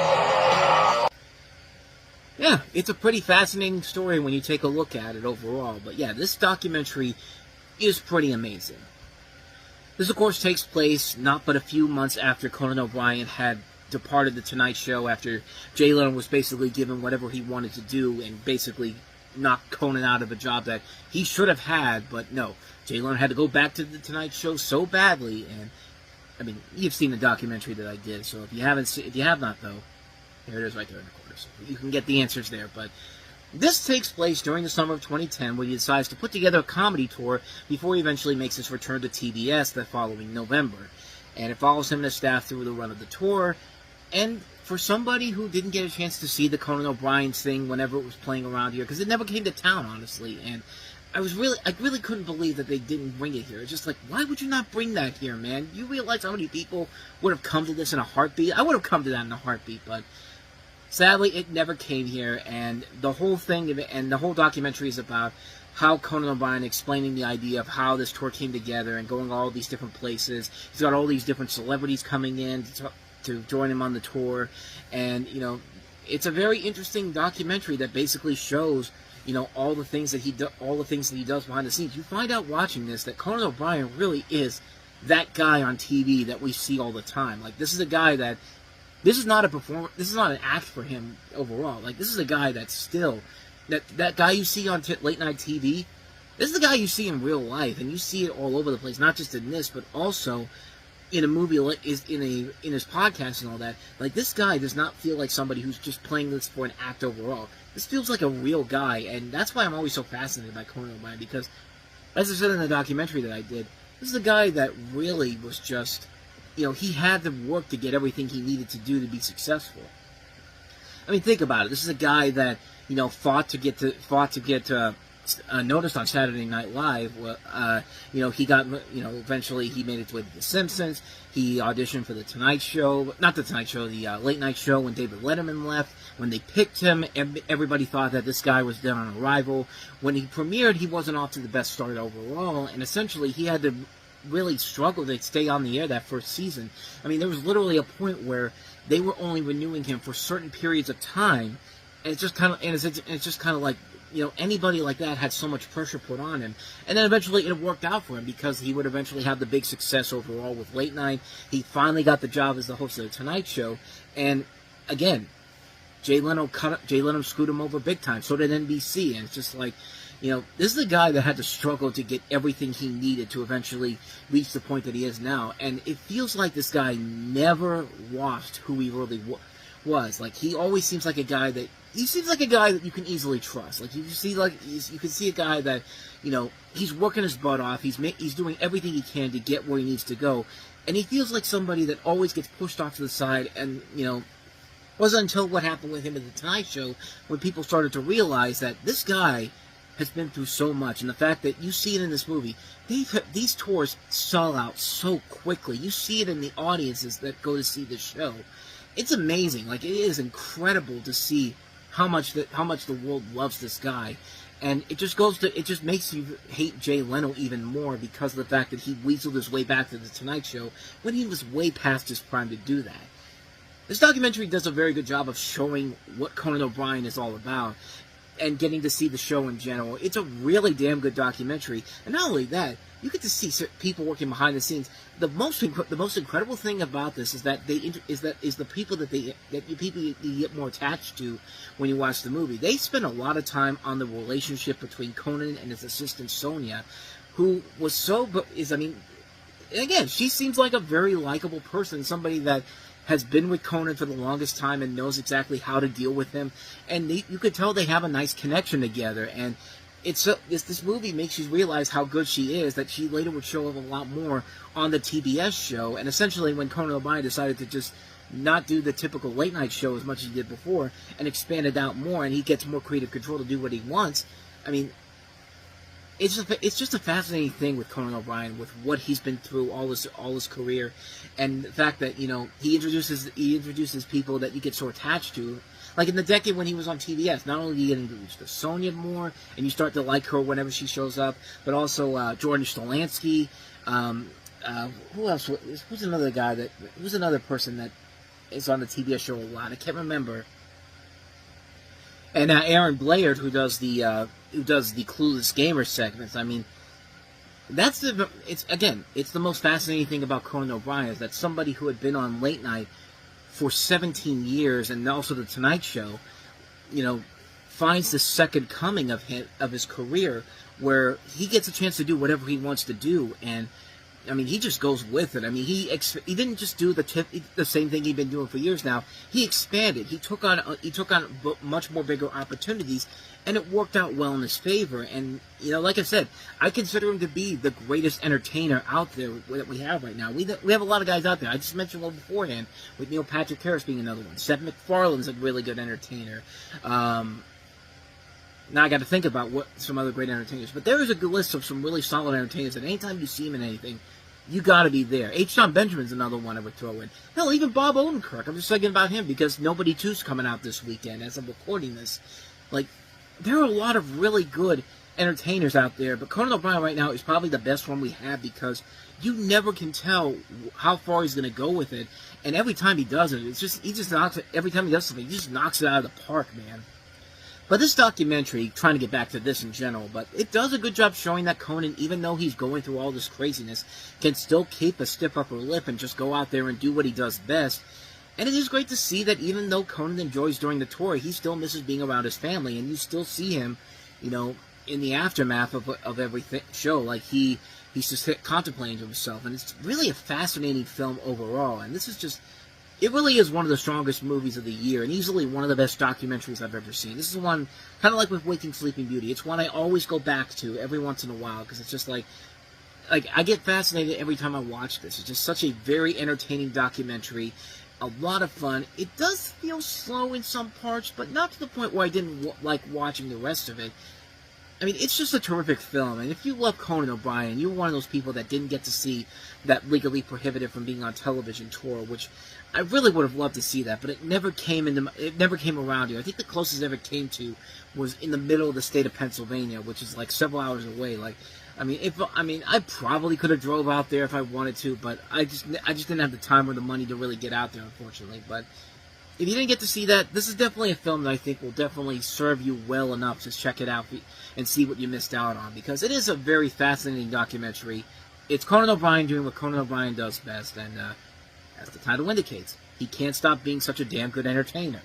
Yeah, it's a pretty fascinating story when you take a look at it overall. But yeah, this documentary is pretty amazing. This, of course, takes place not but a few months after Conan O'Brien had departed The Tonight Show, after Jay Leno was basically given whatever he wanted to do and basically knocked Conan out of a job that he should have had, but no. Jay Leno had to go back to The Tonight Show so badly, and, I mean, you've seen the documentary that I did, so if you have not, though, here it is right there in the corner, so you can get the answers there, but this takes place during the summer of 2010, where he decides to put together a comedy tour before he eventually makes his return to TBS the following November. And it follows him and his staff through the run of the tour. And for somebody who didn't get a chance to see the Conan O'Brien thing whenever it was playing around here, because it never came to town, honestly, and I really couldn't believe that they didn't bring it here. It's just like, why would you not bring that here, man? You realize how many people would have come to this in a heartbeat? I would have come to that in a heartbeat, but sadly, it never came here, and the whole thing, and the whole documentary is about how Conan O'Brien explaining the idea of how this tour came together and going all these different places. He's got all these different celebrities coming in to join him on the tour, and, you know, it's a very interesting documentary that basically shows, you know, all the things that he does behind the scenes. You find out watching this that Conan O'Brien really is that guy on TV that we see all the time. Like, this is a guy that, this is not a performer, this is not an act for him overall. Like, this is a guy that's still, that guy you see on late night TV, this is the guy you see in real life, and you see it all over the place, not just in this, but also in a movie, in his podcast and all that. Like, this guy does not feel like somebody who's just playing this for an act overall. This feels like a real guy, and that's why I'm always so fascinated by Conan O'Brien, because, as I said in the documentary that I did, this is a guy that really was just, you know, he had to work to get everything he needed to do to be successful. I mean, think about it. This is a guy that, you know, fought to get noticed on Saturday Night Live. You know, he got, you know, eventually he made his way to The Simpsons. He auditioned for The Tonight Show, not The Tonight Show, the Late Night Show when David Letterman left. When they picked him, everybody thought that this guy was dead on arrival. When he premiered, he wasn't off to the best start overall, and essentially he had to really struggle to stay on the air that first season. I mean, there was literally a point where they were only renewing him for certain periods of time, and it's just kind of like, you know, anybody like that had so much pressure put on him. And then eventually it worked out for him, because he would eventually have the big success overall with Late Night. He finally got the job as the host of The Tonight Show. And again, Jay Leno screwed him over big time. So did NBC. And it's just like, you know, this is the guy that had to struggle to get everything he needed to eventually reach the point that he is now. And it feels like this guy never lost who he really was. Like, he always seems like a guy that, he seems like a guy that you can easily trust. Like, you can see a guy that, you know, he's working his butt off. He's doing everything he can to get where he needs to go. And he feels like somebody that always gets pushed off to the side. And, you know, it wasn't until what happened with him at The Tonight Show when people started to realize that this guy has been through so much. And the fact that you see it in this movie, these tours sell out so quickly. You see it in the audiences that go to see the show. It's amazing. Like, it is incredible to see how much the world loves this guy. And it just makes you hate Jay Leno even more, because of the fact that he weaseled his way back to The Tonight Show when he was way past his prime to do that. This documentary does a very good job of showing what Conan O'Brien is all about, and getting to see the show in general. It's a really damn good documentary. And not only that, you get to see people working behind the scenes. The most incredible thing about this is that the people that you get more attached to when you watch the movie. They spend a lot of time on the relationship between Conan and his assistant Sonia, who was again, she seems like a very likable person, somebody that has been with Conan for the longest time and knows exactly how to deal with him. And you could tell they have a nice connection together. And this movie makes you realize how good she is, that she later would show up a lot more on the TBS show. And essentially, when Conan O'Brien decided to just not do the typical late night show as much as he did before, and expand it out more, and he gets more creative control to do what he wants, I mean, it's just a fascinating thing with Conan O'Brien, with what he's been through all his career, and the fact that, you know, he introduces people that you get so attached to. Like in the decade when he was on TBS, not only do you get introduced to Sonia more, and you start to like her whenever she shows up, but also Jordan Stolansky. Who else? Who's another guy who's another person that is on the TBS show a lot? I can't remember. And Aaron Blair, who does the Clueless Gamer segments. I mean, it's the most fascinating thing about Conan O'Brien, is that somebody who had been on late night for 17 years, and also The Tonight Show, you know, finds the second coming of his career, where he gets a chance to do whatever he wants to do. And I mean, he just goes with it. I mean, he didn't just do the same thing he'd been doing for years now. He expanded. He took on much more bigger opportunities, and it worked out well in his favor. And, you know, like I said, I consider him to be the greatest entertainer out there that we have right now. We have a lot of guys out there. I just mentioned one beforehand, with Neil Patrick Harris being another one. Seth MacFarlane's a really good entertainer. Now I got to think about what some other great entertainers. But there is a good list of some really solid entertainers that anytime you see him in anything, you got to be there. H. John Benjamin's another one I would throw in. Hell, even Bob Odenkirk. I'm just thinking about him because Nobody 2's coming out this weekend as I'm recording this. Like, there are a lot of really good entertainers out there, but Conan O'Brien right now is probably the best one we have, because you never can tell how far he's going to go with it. And every time he does it, every time he does something, he just knocks it out of the park, man. But this documentary, trying to get back to this in general, but it does a good job showing that Conan, even though he's going through all this craziness, can still keep a stiff upper lip and just go out there and do what he does best. And it is great to see that even though Conan enjoys during the tour, he still misses being around his family, and you still see him, you know, in the aftermath of every show, like he's just contemplating to himself, and it's really a fascinating film overall, and this is just, it really is one of the strongest movies of the year, and easily one of the best documentaries I've ever seen. This is one, kind of like with Waking Sleeping Beauty, it's one I always go back to every once in a while, because it's just like, I get fascinated every time I watch this. It's just such a very entertaining documentary, a lot of fun. It does feel slow in some parts, but not to the point where I didn't like watching the rest of it. I mean, it's just a terrific film, and if you love Conan O'Brien, you're one of those people that didn't get to see that Legally Prohibited from being on television tour, which I really would have loved to see that, but it never came around here. I think the closest it ever came to was in the middle of the state of Pennsylvania, which is like several hours away. Like, I probably could have drove out there if I wanted to, but I just didn't have the time or the money to really get out there, unfortunately. But if you didn't get to see that, this is definitely a film that I think will definitely serve you well enough to check it out and see what you missed out on, because it is a very fascinating documentary. It's Conan O'Brien doing what Conan O'Brien does best, and as the title indicates, he can't stop being such a damn good entertainer.